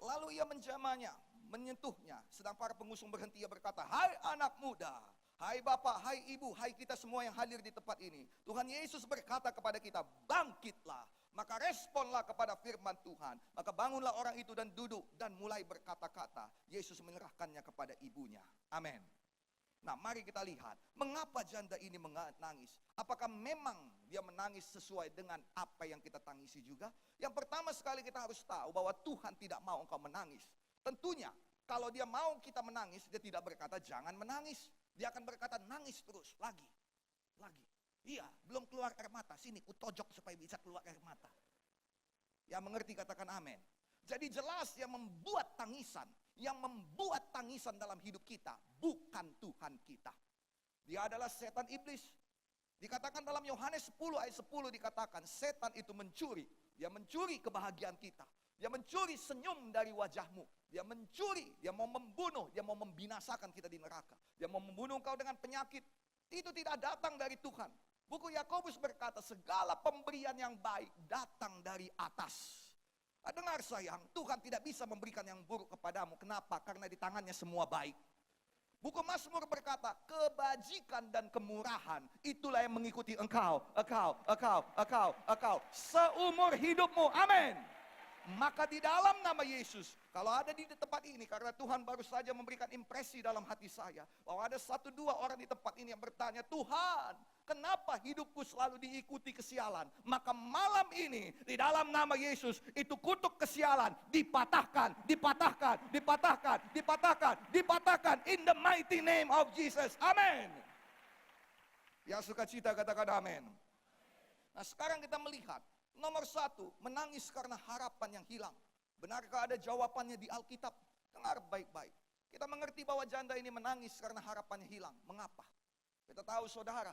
S1: Lalu ia menjamahnya, menyentuhnya. Sedang para pengusung berhenti, ia berkata, hai anak muda, hai bapak, hai ibu, hai kita semua yang hadir di tempat ini. Tuhan Yesus berkata kepada kita, bangkitlah. Maka responlah kepada firman Tuhan. Maka bangunlah orang itu dan duduk dan mulai berkata-kata. Yesus menyerahkannya kepada ibunya. Amin. Nah, mari kita lihat, mengapa janda ini menangis? Apakah memang dia menangis sesuai dengan apa yang kita tangisi juga? Yang pertama sekali kita harus tahu bahwa Tuhan tidak mau engkau menangis. Tentunya, kalau dia mau kita menangis, dia tidak berkata jangan menangis. Dia akan berkata nangis terus, lagi. Iya, belum keluar air mata, sini kutojok supaya bisa keluar air mata. Yang mengerti katakan amin. Jadi jelas yang membuat tangisan dalam hidup kita bukan Tuhan kita. Dia adalah setan iblis. Dikatakan dalam Yohanes 10 ayat 10 dikatakan setan itu mencuri. Dia mencuri kebahagiaan kita. Dia mencuri senyum dari wajahmu. Dia mencuri, dia mau membunuh, dia mau membinasakan kita di neraka. Dia mau membunuh engkau dengan penyakit. Itu tidak datang dari Tuhan. Buku Yakobus berkata segala pemberian yang baik datang dari atas. Dengar sayang, Tuhan tidak bisa memberikan yang buruk kepadamu. Kenapa? Karena di tangannya semua baik. Buku Mazmur berkata, kebajikan dan kemurahan itulah yang mengikuti engkau. Seumur hidupmu, amin. Maka di dalam nama Yesus, kalau ada di tempat ini, karena Tuhan baru saja memberikan impresi dalam hati saya, bahwa ada 1-2 orang di tempat ini yang bertanya, Tuhan, kenapa hidupku selalu diikuti kesialan? Maka malam ini, di dalam nama Yesus, itu kutuk kesialan dipatahkan, in the mighty name of Jesus, amin. Yang suka cita katakan amin. Nah sekarang kita melihat, nomor 1, menangis karena harapan yang hilang. Benarkah ada jawabannya di Alkitab? Dengar baik-baik. Kita mengerti bahwa janda ini menangis karena harapannya hilang. Mengapa? Kita tahu saudara,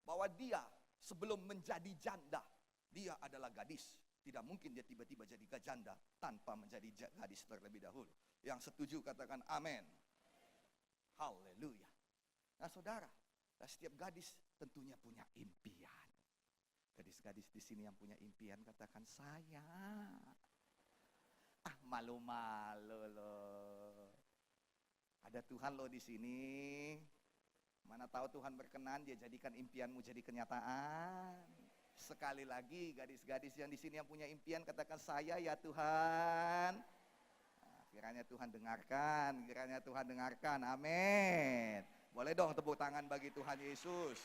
S1: bahwa dia sebelum menjadi janda, dia adalah gadis. Tidak mungkin dia tiba-tiba jadi janda tanpa menjadi gadis terlebih dahulu. Yang setuju katakan amin. Haleluya. Nah saudara, setiap gadis tentunya punya impian. Gadis-gadis di sini yang punya impian katakan saya. Malu-malu loh. Ada Tuhan loh di sini. Mana tahu Tuhan berkenan dia jadikan impianmu jadi kenyataan. Sekali lagi gadis-gadis yang di sini yang punya impian katakan saya ya Tuhan. Nah, kiranya Tuhan dengarkan, amin. Boleh dong tepuk tangan bagi Tuhan Yesus.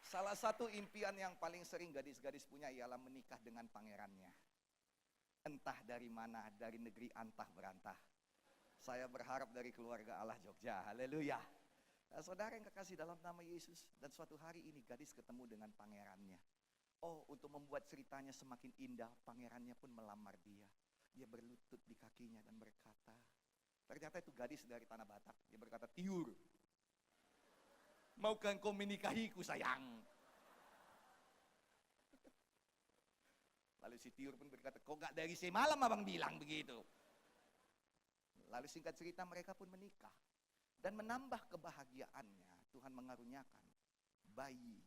S1: Salah satu impian yang paling sering gadis-gadis punya ialah menikah dengan pangerannya. Entah dari mana, dari negeri antah berantah. Saya berharap dari keluarga Allah Jogja, haleluya. Nah, saudara yang kekasih dalam nama Yesus, dan suatu hari ini gadis ketemu dengan pangerannya. Oh, untuk membuat ceritanya semakin indah, pangerannya pun melamar dia. Dia berlutut di kakinya dan berkata, ternyata itu gadis dari Tanah Batak. Dia berkata, Tiur, maukah engkau menikahiku sayang? Lalu si Tiur pun berkata, kok gak dari semalam abang bilang begitu? Lalu singkat cerita mereka pun menikah. Dan menambah kebahagiaannya, Tuhan mengaruniakan bayi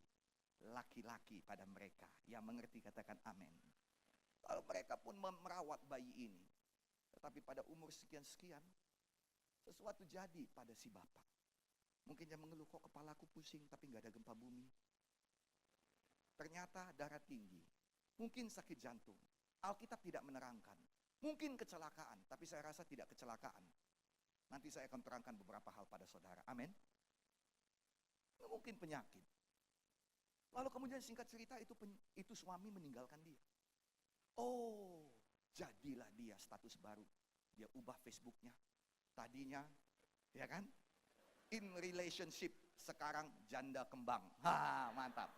S1: laki-laki pada mereka. Yang mengerti katakan amin. Lalu mereka pun merawat bayi ini. Tetapi pada umur sekian-sekian, sesuatu jadi pada si bapak. Mungkin dia mengeluh, kok kepalaku pusing tapi gak ada gempa bumi. Ternyata darah tinggi. Mungkin sakit jantung. Alkitab tidak menerangkan. Mungkin kecelakaan, tapi saya rasa tidak kecelakaan. Nanti saya akan terangkan beberapa hal pada saudara. Amin. Mungkin penyakit. Lalu kemudian singkat cerita itu suami meninggalkan dia. Oh, jadilah dia status baru. Dia ubah Facebooknya. Tadinya, ya kan? In relationship, sekarang janda kembang. Ha, mantap.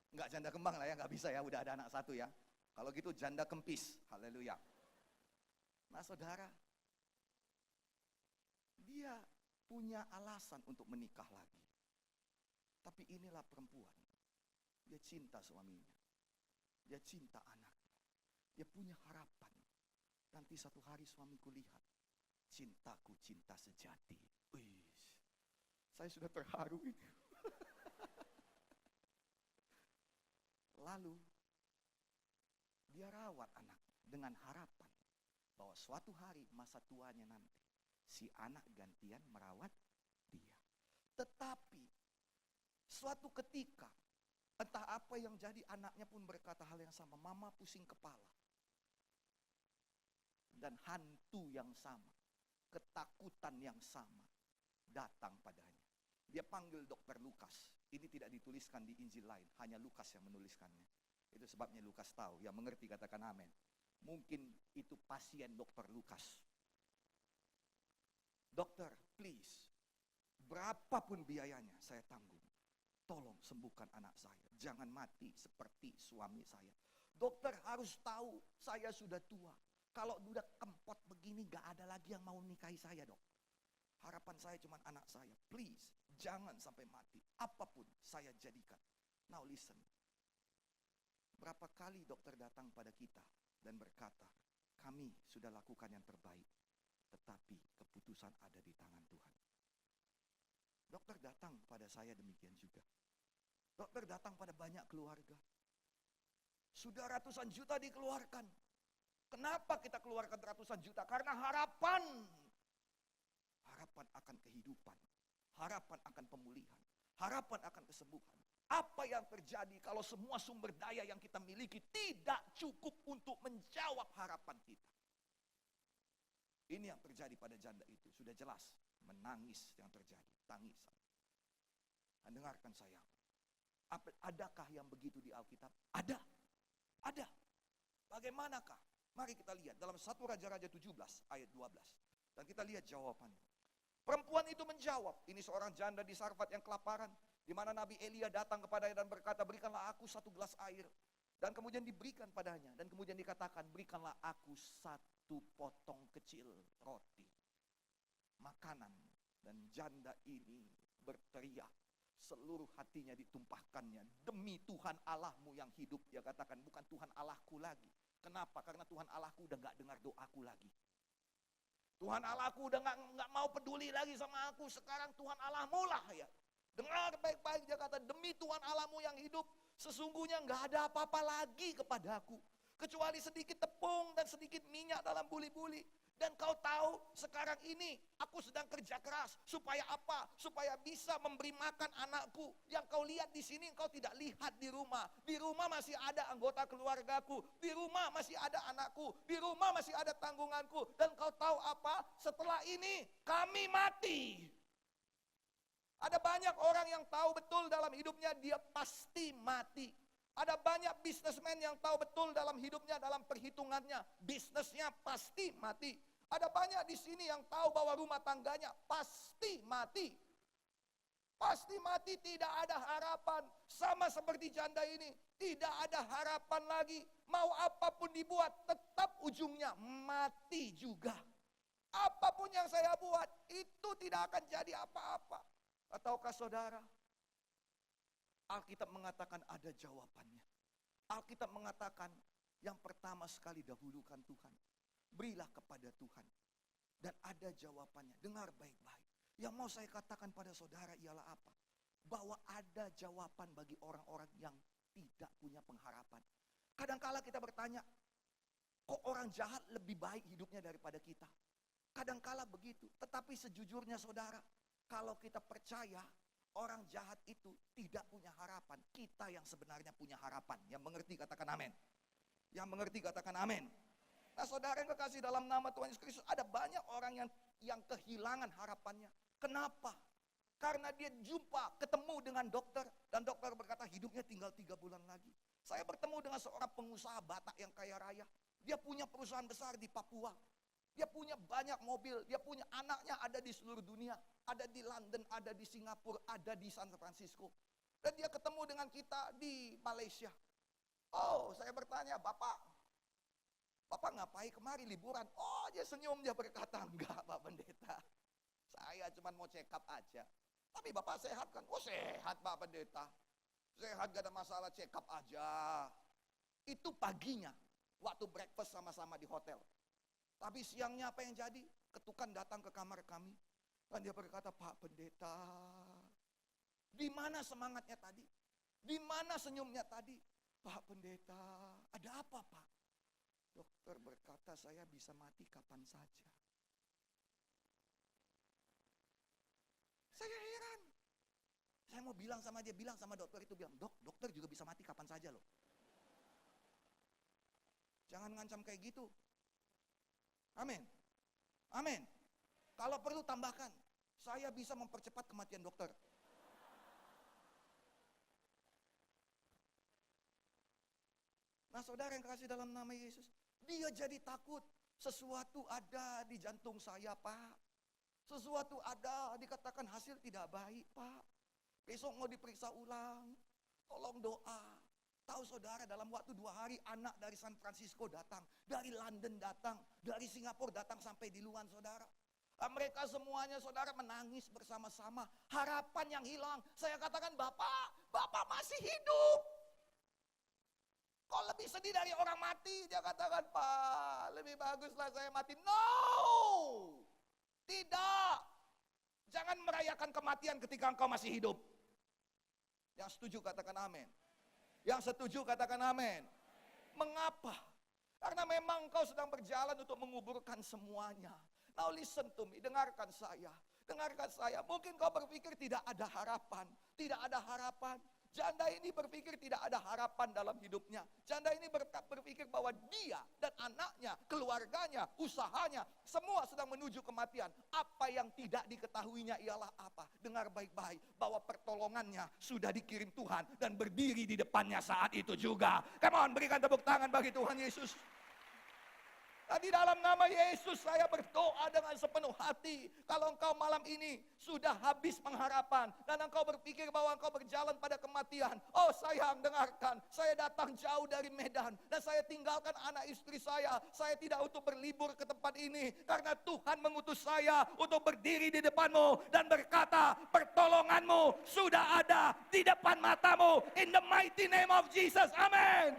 S1: Enggak janda kembang lah ya, enggak bisa ya, udah ada anak satu ya. Kalau gitu janda kempis, haleluya. Nah saudara, dia punya alasan untuk menikah lagi. Tapi inilah perempuan, dia cinta suaminya, dia cinta anaknya, dia punya harapan. Nanti satu hari suamiku lihat, cintaku cinta sejati. Wih, saya sudah terharu ini. Lalu dia rawat anaknya dengan harapan bahwa suatu hari masa tuanya nanti si anak gantian merawat dia. Tetapi suatu ketika entah apa yang jadi, anaknya pun berkata hal yang sama, mama pusing kepala. Dan hantu yang sama, ketakutan yang sama datang padanya. Dia panggil dokter Lukas. Ini tidak dituliskan di Injil lain, hanya Lukas yang menuliskannya. Itu sebabnya Lukas tahu, yang mengerti katakan amin. Mungkin itu pasien dokter Lukas. Dokter, please, berapapun biayanya saya tanggung. Tolong sembuhkan anak saya, jangan mati seperti suami saya. Dokter harus tahu, saya sudah tua. Kalau udah kempot begini, gak ada lagi yang mau nikahi saya, dok. Harapan saya cuma anak saya. Please, jangan sampai mati. Apapun saya jadikan. Now listen. Berapa kali dokter datang pada kita dan berkata, kami sudah lakukan yang terbaik, tetapi keputusan ada di tangan Tuhan. Dokter datang pada saya demikian juga. Dokter datang pada banyak keluarga. Sudah ratusan juta dikeluarkan. Kenapa kita keluarkan ratusan juta? Karena harapan. Harapan akan kehidupan, harapan akan pemulihan, harapan akan kesembuhan. Apa yang terjadi kalau semua sumber daya yang kita miliki tidak cukup untuk menjawab harapan kita? Ini yang terjadi pada janda itu, sudah jelas. Menangis yang terjadi, tangisan. Nah, dengarkan sayang, adakah yang begitu di Alkitab? Ada. Bagaimanakah? Mari kita lihat dalam 1 Raja-Raja 17 ayat 12. Dan kita lihat jawabannya. Perempuan itu menjawab, ini seorang janda di Sarfat yang kelaparan, di mana Nabi Elia datang kepadanya dan berkata, berikanlah aku 1 gelas air. Dan kemudian diberikan padanya, dan kemudian dikatakan, berikanlah aku 1 potong kecil roti, makanan. Dan janda ini berteriak, seluruh hatinya ditumpahkannya, demi Tuhan Allahmu yang hidup. Dia katakan, bukan Tuhan Allahku lagi. Kenapa? Karena Tuhan Allahku udah gak dengar doaku lagi. Tuhan Allahku udah gak mau peduli lagi sama aku. Sekarang Tuhan Allahmu lah ya. Dengar baik-baik, dia kata, demi Tuhan Allahmu yang hidup, sesungguhnya gak ada apa-apa lagi kepadaku, kecuali sedikit tepung dan sedikit minyak dalam buli-buli. Dan kau tahu sekarang ini aku sedang kerja keras. Supaya apa? Supaya bisa memberi makan anakku. Yang kau lihat di sini kau tidak lihat di rumah. Di rumah masih ada anggota keluargaku. Di rumah masih ada anakku. Di rumah masih ada tanggunganku. Dan kau tahu apa? Setelah ini kami mati. Ada banyak orang yang tahu betul dalam hidupnya dia pasti mati. Ada banyak bisnismen yang tahu betul dalam hidupnya, dalam perhitungannya, bisnisnya pasti mati. Ada banyak di sini yang tahu bahwa rumah tangganya pasti mati. Pasti mati, tidak ada harapan. Sama seperti janda ini, tidak ada harapan lagi. Mau apapun dibuat, tetap ujungnya mati juga. Apapun yang saya buat, itu tidak akan jadi apa-apa. Ataukah saudara, Alkitab mengatakan ada jawabannya. Alkitab mengatakan, yang pertama sekali dahulukan Tuhan. Berilah kepada Tuhan. Dan ada jawabannya. Dengar baik-baik. Yang mau saya katakan pada saudara ialah apa? Bahwa ada jawaban bagi orang-orang yang tidak punya pengharapan. Kadangkala kita bertanya, kok orang jahat lebih baik hidupnya daripada kita? Kadangkala begitu. Tetapi sejujurnya saudara, kalau kita percaya orang jahat itu tidak punya harapan, kita yang sebenarnya punya harapan. Yang mengerti katakan amin. Yang mengerti katakan amin. Nah saudara yang kekasih, dalam nama Tuhan Yesus Kristus, ada banyak orang yang kehilangan harapannya. Kenapa? Karena dia ketemu dengan dokter, dan dokter berkata hidupnya tinggal 3 bulan lagi. Saya bertemu dengan seorang pengusaha Batak yang kaya raya. Dia punya perusahaan besar di Papua. Dia punya banyak mobil, dia punya anaknya ada di seluruh dunia. Ada di London, ada di Singapura, ada di San Francisco. Dan dia ketemu dengan kita di Malaysia. Oh, saya bertanya, Bapak ngapain kemari liburan? Oh, dia senyum, dia berkata, enggak Pak Pendeta. Saya cuma mau check up aja. Tapi Bapak sehat kan? Oh sehat Pak Pendeta. Sehat, gak ada masalah, check up aja. Itu paginya, waktu breakfast sama-sama di hotel. Tapi siangnya apa yang jadi? Ketukan datang ke kamar kami. Dan dia berkata, Pak Pendeta, di mana semangatnya tadi? Di mana senyumnya tadi? Pak Pendeta, ada apa Pak? Dokter berkata, saya bisa mati kapan saja. Saya heran. Saya mau bilang sama dia, bilang sama dokter itu, bilang, dokter juga bisa mati kapan saja loh. Jangan ngancam kayak gitu. Amin. Amin. Kalau perlu tambahkan, saya bisa mempercepat kematian dokter. Nah saudara yang kasih dalam nama Yesus, dia jadi takut. Sesuatu ada di jantung saya Pak. Sesuatu ada, dikatakan hasil tidak baik Pak. Besok mau diperiksa ulang, tolong doa. Tahu saudara, dalam waktu 2 hari anak dari San Francisco datang, dari London datang, dari Singapura datang sampai di luar saudara. Mereka semuanya saudara menangis bersama-sama. Harapan yang hilang. Saya katakan, Bapak masih hidup. Kok lebih sedih dari orang mati? Dia katakan, Pak, lebih baguslah saya mati. No! Tidak. Jangan merayakan kematian ketika engkau masih hidup. Yang setuju katakan amin. Yang setuju katakan amin. Mengapa? Karena memang engkau sedang berjalan untuk menguburkan semuanya. Now listen to me, dengarkan saya. Dengarkan saya, mungkin kau berpikir tidak ada harapan. Tidak ada harapan. Janda ini berpikir tidak ada harapan dalam hidupnya. Janda ini berpikir bahwa dia dan anaknya, keluarganya, usahanya, semua sedang menuju kematian. Apa yang tidak diketahuinya ialah apa? Dengar baik-baik, bahwa pertolongannya sudah dikirim Tuhan dan berdiri di depannya saat itu juga. Come on, berikan tepuk tangan bagi Tuhan Yesus. Dan di dalam nama Yesus saya berdoa dengan sepenuh hati. Kalau engkau malam ini sudah habis pengharapan dan engkau berpikir bahwa engkau berjalan pada kematian. Oh sayang, dengarkan, saya datang jauh dari Medan dan saya tinggalkan anak istri saya. Saya tidak untuk berlibur ke tempat ini karena Tuhan mengutus saya untuk berdiri di depanmu dan berkata, pertolonganmu sudah ada di depan matamu. In the mighty name of Jesus, amen.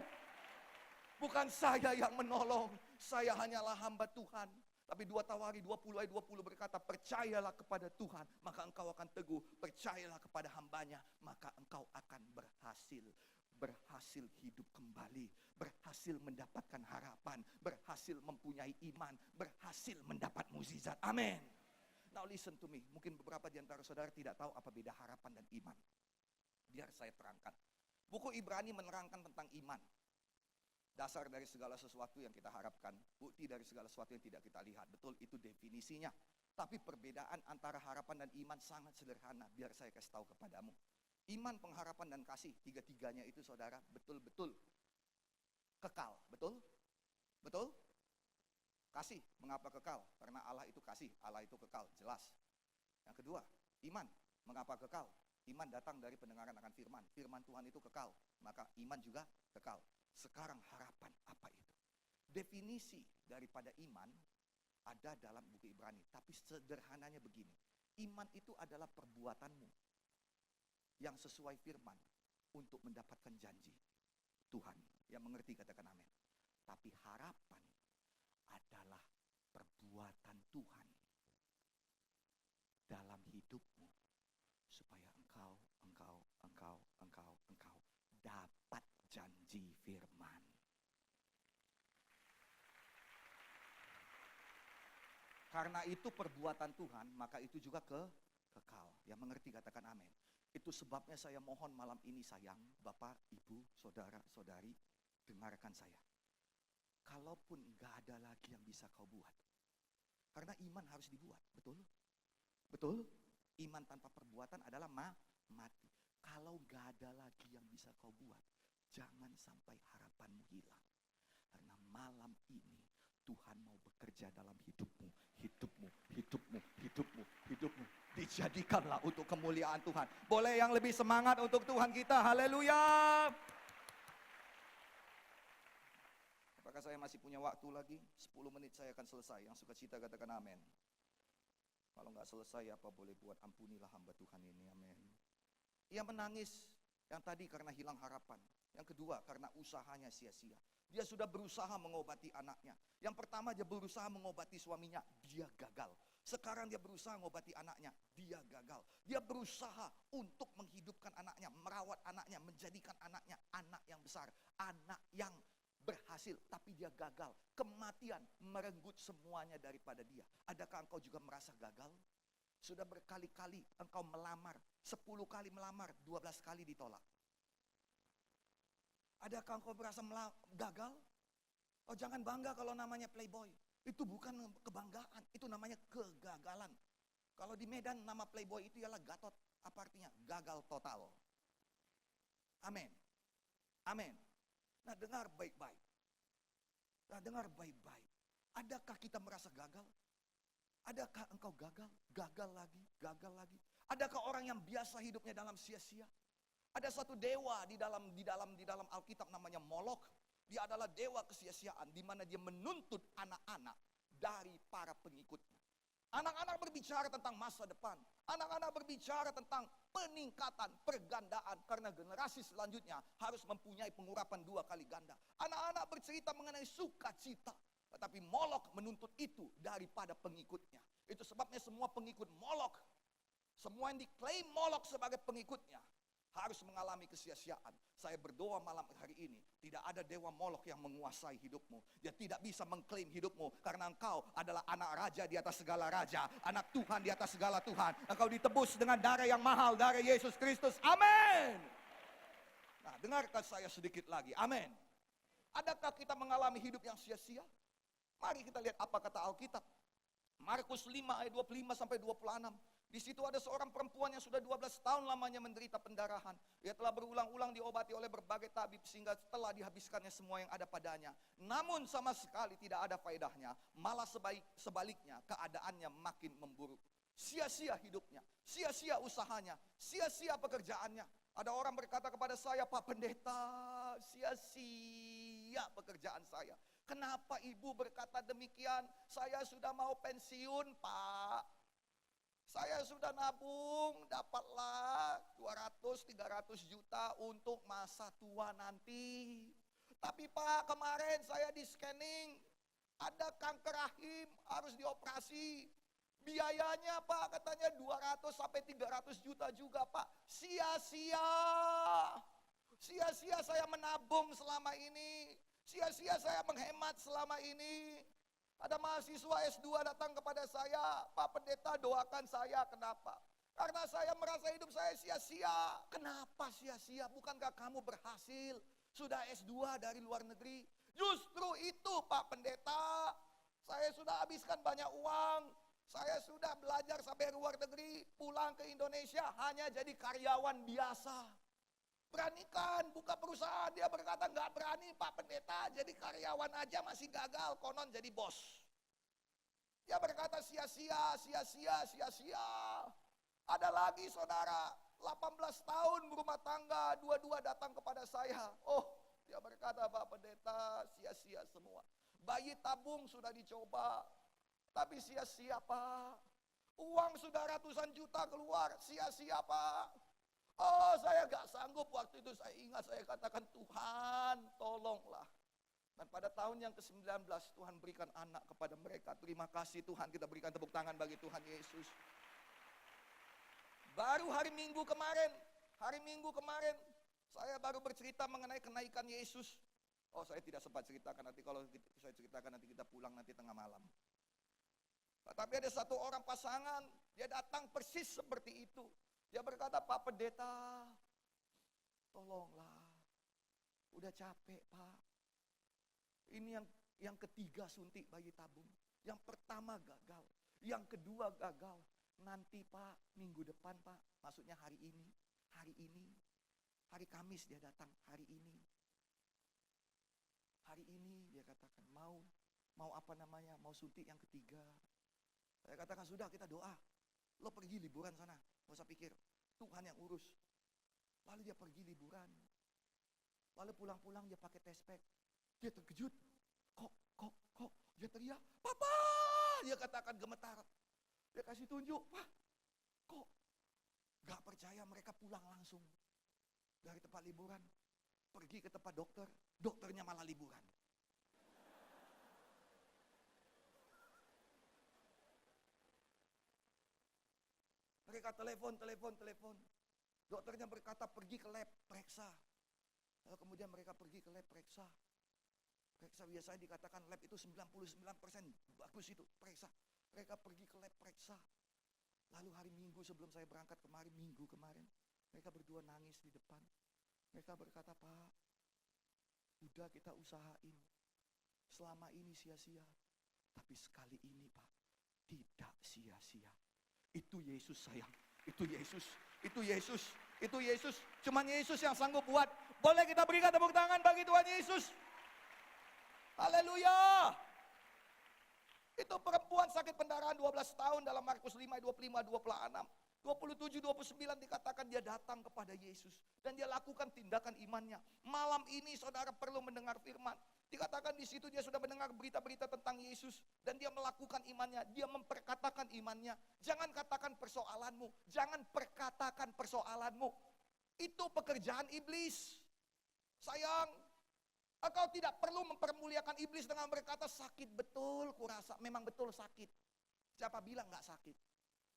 S1: Bukan saya yang menolong, saya hanyalah hamba Tuhan. Tapi 2 Tawari 20 ayat 20 berkata, percayalah kepada Tuhan, maka engkau akan teguh. Percayalah kepada hambanya, maka engkau akan berhasil. Berhasil hidup kembali, berhasil mendapatkan harapan, berhasil mempunyai iman, berhasil mendapat mukjizat. Amin. Now listen to me, mungkin beberapa di antara saudara tidak tahu apa beda harapan dan iman. Biar saya terangkan. Buku Ibrani menerangkan tentang iman. Dasar dari segala sesuatu yang kita harapkan, bukti dari segala sesuatu yang tidak kita lihat. Betul, itu definisinya. Tapi perbedaan antara harapan dan iman sangat sederhana. Biar saya kasih tahu kepadamu. Iman, pengharapan, dan kasih, tiga-tiganya itu saudara betul-betul kekal. Betul? Betul? Kasih, mengapa kekal? Karena Allah itu kasih, Allah itu kekal, jelas. Yang kedua, iman, mengapa kekal? Iman datang dari pendengaran akan firman. Firman Tuhan itu kekal, maka iman juga kekal. Sekarang harapan apa itu? Definisi daripada iman ada dalam buku Ibrani. Tapi sederhananya begini. Iman itu adalah perbuatanmu yang sesuai firman untuk mendapatkan janji Tuhan. Yang mengerti katakan amin. Tapi harapan adalah perbuatan Tuhan dalam hidupmu supaya engkau dapat janji firman. Karena itu perbuatan Tuhan, maka itu juga kekal. Yang mengerti katakan amin. Itu sebabnya saya mohon malam ini sayang, Bapak, Ibu, Saudara, Saudari, dengarkan saya. Kalaupun gak ada lagi yang bisa kau buat. Karena iman harus dibuat, betul? Betul? Iman tanpa perbuatan adalah mati. Kalau gak ada lagi yang bisa kau buat, jangan sampai harapanmu hilang. Karena malam ini Tuhan mau bekerja dalam hidupmu. Dijadikanlah untuk kemuliaan Tuhan. Boleh yang lebih semangat untuk Tuhan kita, haleluya. Apakah saya masih punya waktu lagi? 10 menit saya akan selesai. Yang suka cita katakan amin. Kalau nggak selesai apa boleh buat, ampunilah hamba Tuhan ini, amin. Ia menangis yang tadi karena hilang harapan. Yang kedua karena usahanya sia-sia. Dia sudah berusaha mengobati anaknya. Yang pertama dia berusaha mengobati suaminya, dia gagal. Sekarang dia berusaha mengobati anaknya, dia gagal. Dia berusaha untuk menghidupkan anaknya, merawat anaknya, menjadikan anaknya anak yang besar, anak yang berhasil, tapi dia gagal. Kematian merenggut semuanya daripada dia. Adakah engkau juga merasa gagal? Sudah berkali-kali engkau melamar, 10 kali melamar, 12 kali ditolak. Adakah engkau merasa gagal? Oh, jangan bangga kalau namanya playboy. Itu bukan kebanggaan, itu namanya kegagalan. Kalau di Medan nama playboy itu ialah Gatot. Apa artinya? Gagal total. Amin. Amin. Nah, dengar baik-baik. Adakah kita merasa gagal? Adakah engkau gagal? Gagal lagi. Adakah orang yang biasa hidupnya dalam sia-sia? Ada satu dewa di dalam Alkitab namanya Molok. Dia adalah dewa kesia-siaan, di mana dia menuntut anak-anak dari para pengikutnya. Anak-anak berbicara tentang masa depan. Anak-anak berbicara tentang peningkatan, pergandaan. Karena generasi selanjutnya harus mempunyai pengurapan 2 kali ganda. Anak-anak bercerita mengenai sukacita. Tetapi Molok menuntut itu daripada pengikutnya. Itu sebabnya semua pengikut Molok, semua yang diklaim Molok sebagai pengikutnya, harus mengalami kesia-siaan. Saya berdoa malam hari ini, tidak ada dewa Molok yang menguasai hidupmu. Dia tidak bisa mengklaim hidupmu, karena engkau adalah anak raja di atas segala raja, anak Tuhan di atas segala Tuhan. Engkau ditebus dengan darah yang mahal, darah Yesus Kristus. Amin. Nah, dengarkan saya sedikit lagi. Amin. Adakah kita mengalami hidup yang sia-sia? Mari kita lihat apa kata Alkitab. Markus 5 ayat 25 sampai 26. Di situ ada seorang perempuan yang sudah 12 tahun lamanya menderita pendarahan. Ia telah berulang-ulang diobati oleh berbagai tabib sehingga telah dihabiskannya semua yang ada padanya. Namun sama sekali tidak ada faedahnya. Malah sebaliknya keadaannya makin memburuk. Sia-sia hidupnya, sia-sia usahanya, sia-sia pekerjaannya. Ada orang berkata kepada saya, Pak Pendeta, sia-sia pekerjaan saya. Kenapa ibu berkata demikian? Saya sudah mau pensiun, Pak. Saya sudah nabung, dapatlah 200-300 juta untuk masa tua nanti. Tapi Pak, kemarin saya di scanning, ada kanker rahim, harus dioperasi. Biayanya Pak, katanya 200-300 juta juga Pak. Sia-sia. Sia-sia saya menabung selama ini. Sia-sia saya menghemat selama ini. Ada mahasiswa S2 datang kepada saya, Pak Pendeta doakan saya, kenapa? Karena saya merasa hidup saya sia-sia. Kenapa sia-sia? Bukankah kamu berhasil? Sudah S2 dari luar negeri? Justru itu Pak Pendeta. Saya sudah habiskan banyak uang. Saya sudah belajar sampai luar negeri. Pulang ke Indonesia hanya jadi karyawan biasa. Beranikan buka perusahaan, dia berkata nggak berani Pak Pendeta, jadi karyawan aja masih gagal, konon jadi bos. Dia berkata sia-sia. Ada lagi saudara, 18 tahun berumah tangga, dua-dua datang kepada saya. Oh, dia berkata Pak Pendeta, sia-sia semua. Bayi tabung sudah dicoba, tapi sia-sia Pak. Uang sudah ratusan juta keluar, sia-sia Pak. Oh, saya gak sanggup. Waktu itu saya ingat, saya katakan, Tuhan tolonglah. Dan pada tahun yang ke-19 Tuhan berikan anak kepada mereka. Terima kasih Tuhan, kita berikan tepuk tangan bagi Tuhan Yesus. Baru hari Minggu kemarin, saya baru bercerita mengenai kenaikan Yesus. Oh, saya tidak sempat ceritakan, nanti kalau saya ceritakan nanti kita pulang nanti tengah malam. Tapi ada satu orang pasangan, dia datang persis seperti itu. Dia berkata, Pak Pendeta, tolonglah, udah capek Pak. Ini yang ketiga suntik bayi tabung. Yang pertama gagal, yang kedua gagal. Nanti Pak, minggu depan Pak, maksudnya hari ini, hari Kamis dia datang, hari ini dia katakan mau apa namanya, mau suntik yang ketiga. Saya katakan sudah, kita doa. Lo pergi liburan sana, gak usah pikir, Tuhan yang urus. Lalu dia pergi liburan. Lalu pulang-pulang dia pakai tespek. Dia terkejut, kok, dia teriak, Papa, dia katakan gemetar. Dia kasih tunjuk, Pak, kok gak percaya, mereka pulang langsung dari tempat liburan, pergi ke tempat dokter, dokternya malah liburan. Mereka telepon, dokternya berkata pergi ke lab, periksa. Lalu kemudian mereka pergi ke lab, periksa biasanya dikatakan lab itu 99%, bagus itu, periksa. Mereka pergi ke lab, periksa. Lalu hari Minggu sebelum saya berangkat kemarin, Minggu kemarin, mereka berdua nangis di depan. Mereka berkata, Pak, udah kita usahain, selama ini sia-sia, tapi sekali ini Pak, tidak sia-sia. Itu Yesus sayang, itu Yesus, cuman Yesus yang sanggup buat. Boleh kita berikan tepuk tangan bagi Tuhan Yesus. Haleluya. Itu perempuan sakit pendarahan 12 tahun dalam Markus 5, 25, 26. 27, 29 dikatakan dia datang kepada Yesus. Dan dia lakukan tindakan imannya. Malam ini saudara perlu mendengar firman. Dikatakan di situ dia sudah mendengar berita-berita tentang Yesus. Dan dia melakukan imannya. Dia memperkatakan imannya. Jangan katakan persoalanmu. Jangan perkatakan persoalanmu. Itu pekerjaan iblis. Sayang, engkau tidak perlu mempermuliakan iblis dengan berkata sakit betul, kurasa memang betul sakit. Siapa bilang gak sakit?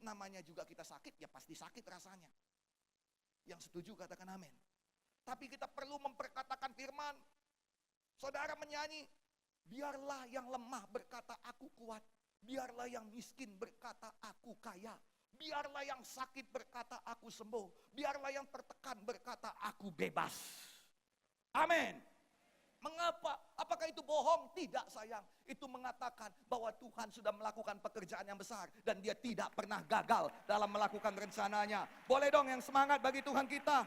S1: Namanya juga kita sakit, ya pasti sakit rasanya. Yang setuju katakan amin. Tapi kita perlu memperkatakan firman. Saudara menyanyi, biarlah yang lemah berkata aku kuat. Biarlah yang miskin berkata aku kaya. Biarlah yang sakit berkata aku sembuh. Biarlah yang tertekan berkata aku bebas. Amin. Mengapa? Apakah itu bohong? Tidak sayang. Itu mengatakan bahwa Tuhan sudah melakukan pekerjaan yang besar. Dan dia tidak pernah gagal dalam melakukan rencananya. Boleh dong yang semangat bagi Tuhan kita.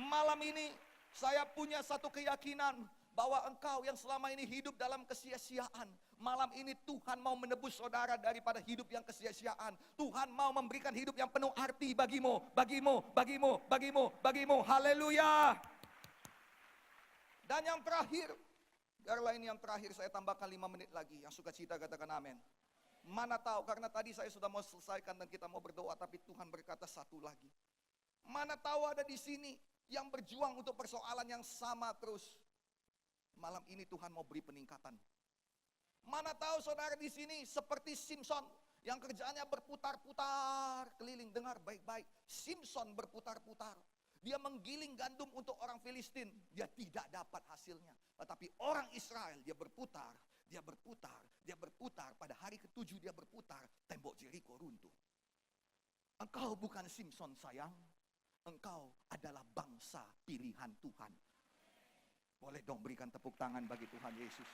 S1: Malam ini saya punya satu keyakinan bahwa engkau yang selama ini hidup dalam kesia-siaan. Malam ini Tuhan mau menebus saudara daripada hidup yang kesia-siaan. Tuhan mau memberikan hidup yang penuh arti bagimu. Haleluya. Dan yang terakhir, biarlah ini yang terakhir saya tambahkan 5 menit lagi. Yang suka cita katakan amin. Mana tahu, karena tadi saya sudah mau selesaikan dan kita mau berdoa, tapi Tuhan berkata satu lagi. Mana tahu ada di sini yang berjuang untuk persoalan yang sama terus. Malam ini Tuhan mau beri peningkatan. Mana tahu saudara di sini seperti Simpson yang kerjanya berputar-putar keliling. Dengar baik-baik, Simpson berputar-putar. Dia menggiling gandum untuk orang Filistin. Dia tidak dapat hasilnya. Tetapi orang Israel dia berputar. Pada hari ke-7 dia berputar. Tembok Jeriko runtuh. Engkau bukan Simpson sayang. Engkau adalah bangsa pilihan Tuhan. Boleh dong berikan tepuk tangan bagi Tuhan Yesus.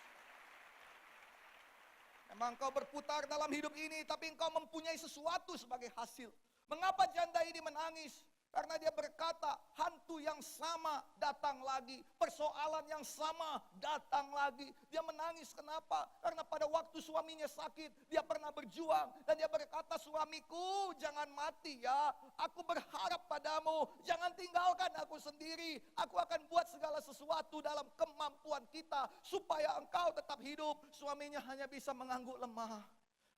S1: Memang engkau berputar dalam hidup ini. Tapi engkau mempunyai sesuatu sebagai hasil. Mengapa janda ini menangis? Karena dia berkata, hantu yang sama datang lagi. Persoalan yang sama datang lagi. Dia menangis, kenapa? Karena pada waktu suaminya sakit, dia pernah berjuang. Dan dia berkata, suamiku jangan mati ya. Aku berharap padamu, jangan tinggalkan aku sendiri. Aku akan buat segala sesuatu dalam kemampuan kita. Supaya engkau tetap hidup. Suaminya hanya bisa mengangguk lemah.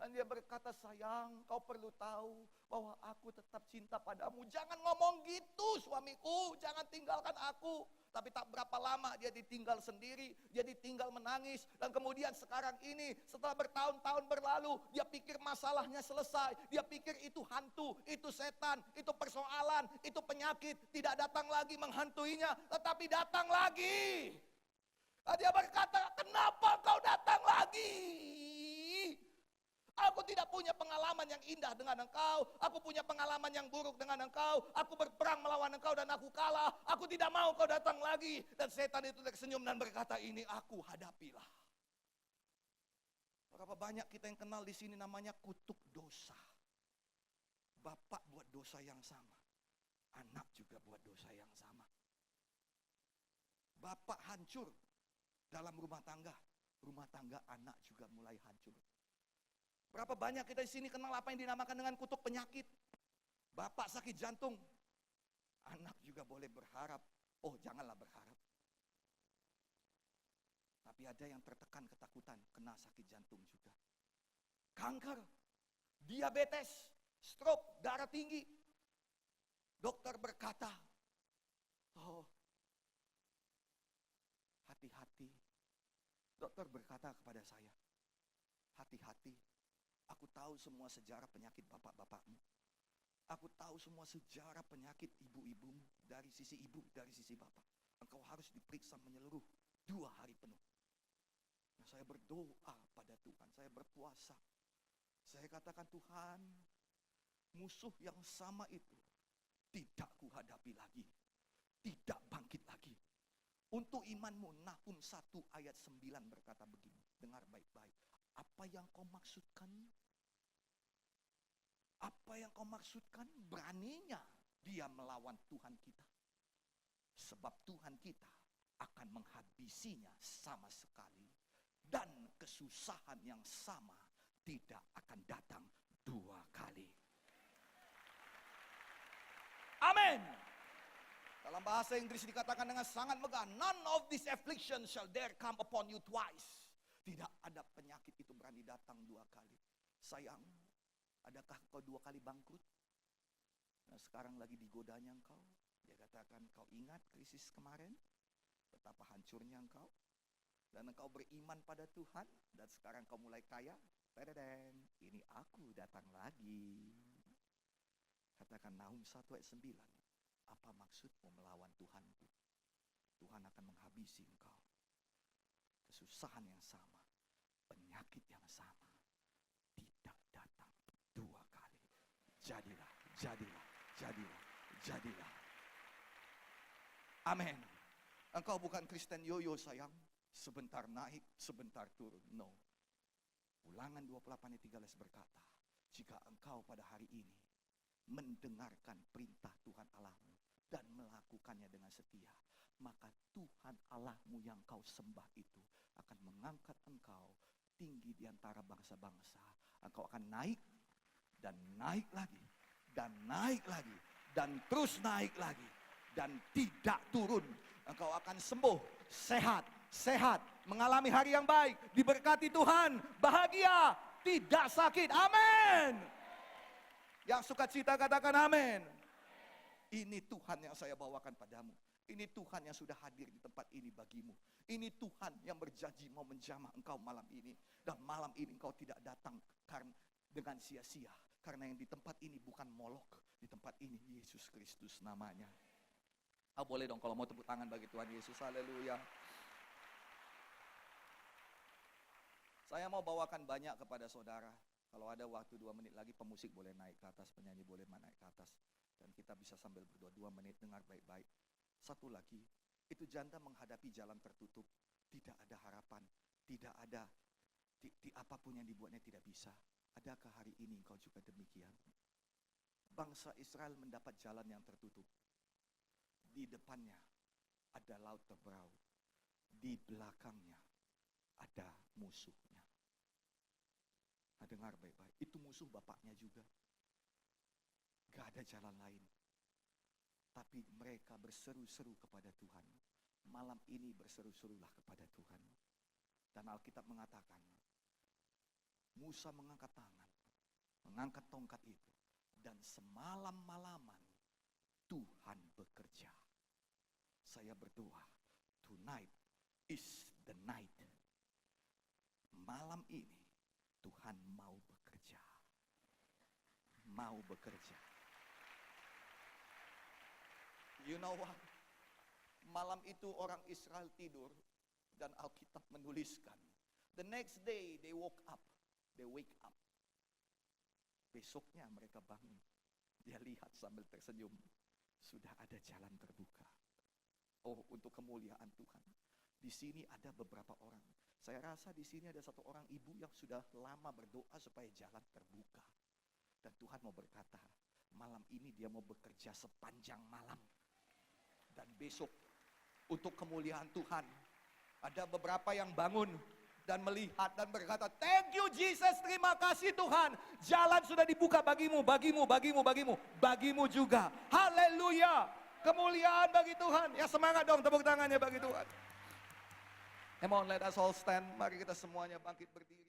S1: Dan dia berkata, sayang, kau perlu tahu bahwa aku tetap cinta padamu. Jangan ngomong gitu suamiku, jangan tinggalkan aku. Tapi tak berapa lama dia ditinggal sendiri, dia ditinggal menangis. Dan kemudian sekarang ini setelah bertahun-tahun berlalu, dia pikir masalahnya selesai. Dia pikir itu hantu, itu setan, itu persoalan, itu penyakit. Tidak datang lagi menghantuinya, tetapi datang lagi. Dan dia berkata, kenapa kau datang lagi? Aku tidak punya pengalaman yang indah dengan engkau. Aku punya pengalaman yang buruk dengan engkau. Aku berperang melawan engkau dan aku kalah. Aku tidak mau kau datang lagi. Dan setan itu tersenyum dan berkata, ini aku hadapilah. Berapa banyak kita yang kenal di sini namanya kutuk dosa. Bapak buat dosa yang sama. Anak juga buat dosa yang sama. Bapak hancur dalam rumah tangga anak juga mulai hancur. Berapa banyak kita di sini kenal apa yang dinamakan dengan kutuk penyakit. Bapak sakit jantung, anak juga boleh berharap. Oh, janganlah berharap. Tapi ada yang tertekan ketakutan, kena sakit jantung juga. Kanker, diabetes, stroke, darah tinggi. Dokter berkata, oh, hati-hati. Dokter berkata kepada saya, hati-hati. Aku tahu semua sejarah penyakit bapak-bapakmu. Aku tahu semua sejarah penyakit ibu-ibumu. Dari sisi ibu, dari sisi bapak. Engkau harus diperiksa menyeluruh 2 hari penuh. Nah, saya berdoa pada Tuhan. Saya berpuasa. Saya katakan, Tuhan, musuh yang sama itu tidak kuhadapi lagi. Tidak bangkit lagi. Untuk imanmu, Nahum 1 ayat 9 berkata begini. Dengar baik-baik. Apa yang kau maksudkan? Apa yang kau maksudkan? Beraninya dia melawan Tuhan kita. Sebab Tuhan kita akan menghabisinya sama sekali. Dan kesusahan yang sama tidak akan datang 2 kali. Amin. Dalam bahasa Inggris dikatakan dengan sangat megah, none of this affliction shall dare come upon you twice. Tidak ada penyakit itu berani datang 2 kali. Sayang, adakah kau 2 kali bangkrut? Nah, sekarang lagi digodanya engkau. Dia katakan, kau ingat krisis kemarin? Betapa hancurnya engkau. Dan engkau beriman pada Tuhan. Dan sekarang kau mulai kaya. Tadadang, ini aku datang lagi. Katakan Nahum 1 ayat 9. Apa maksudmu melawan Tuhanku? Tuhan akan menghabisi engkau. Kesusahan yang sama, penyakit yang sama, tidak datang 2 kali. Jadilah, jadilah, jadilah, jadilah. Amin. Engkau bukan Kristen yoyo sayang, sebentar naik, sebentar turun. No. Ulangan 28 ayat 13 berkata, jika engkau pada hari ini mendengarkan perintah Tuhan Allahmu dan melakukannya dengan setia, maka Tuhan Allahmu yang kau sembah itu akan mengangkat engkau tinggi di antara bangsa-bangsa. Engkau akan naik dan naik lagi dan naik lagi dan terus naik lagi dan tidak turun. Engkau akan sembuh, sehat, sehat, mengalami hari yang baik, diberkati Tuhan, bahagia, tidak sakit. Amin. Yang suka cita katakan amin. Ini Tuhan yang saya bawakan padamu. Ini Tuhan yang sudah hadir di tempat ini bagimu. Ini Tuhan yang berjanji mau menjamah engkau malam ini. Dan malam ini engkau tidak datang karena dengan sia-sia. Karena yang di tempat ini bukan Molok. Di tempat ini Yesus Kristus namanya. Boleh dong kalau mau tepuk tangan bagi Tuhan Yesus. Haleluya. Saya mau bawakan banyak kepada saudara. Kalau ada waktu 2 menit lagi, pemusik boleh naik ke atas, penyanyi boleh naik ke atas. Dan kita bisa sambil berdoa 2 menit, dengar baik-baik. Satu lagi, itu janda menghadapi jalan tertutup. Tidak ada harapan, tidak ada, di apapun yang dibuatnya tidak bisa. Adakah hari ini engkau juga demikian? Bangsa Israel mendapat jalan yang tertutup. Di depannya ada laut terberau. Di belakangnya ada musuhnya. Nah, dengar baik-baik, itu musuh bapaknya juga. Gak ada jalan lain. Tapi mereka berseru-seru kepada Tuhan. Malam ini berseru-serulah kepada Tuhan. Dan Alkitab mengatakan, Musa mengangkat tangan, mengangkat tongkat itu. Dan semalam-malaman Tuhan bekerja. Saya berdoa, tonight is the night. Malam ini Tuhan mau bekerja. Mau bekerja. You know what? Malam itu orang Israel tidur dan Alkitab menuliskan, the next day they woke up. They wake up. Besoknya mereka bangun. Dia lihat sambil tersenyum, sudah ada jalan terbuka. Oh, untuk kemuliaan Tuhan. Di sini ada beberapa orang. Saya rasa di sini ada satu orang ibu yang sudah lama berdoa supaya jalan terbuka. Dan Tuhan mau berkata, malam ini dia mau bekerja sepanjang malam. Dan besok untuk kemuliaan Tuhan, ada beberapa yang bangun dan melihat dan berkata, thank you Jesus, terima kasih Tuhan. Jalan sudah dibuka bagimu, bagimu juga. Haleluya, kemuliaan bagi Tuhan. Ya semangat dong, tepuk tangannya bagi Tuhan. Come on, let us all stand. Mari kita semuanya bangkit berdiri.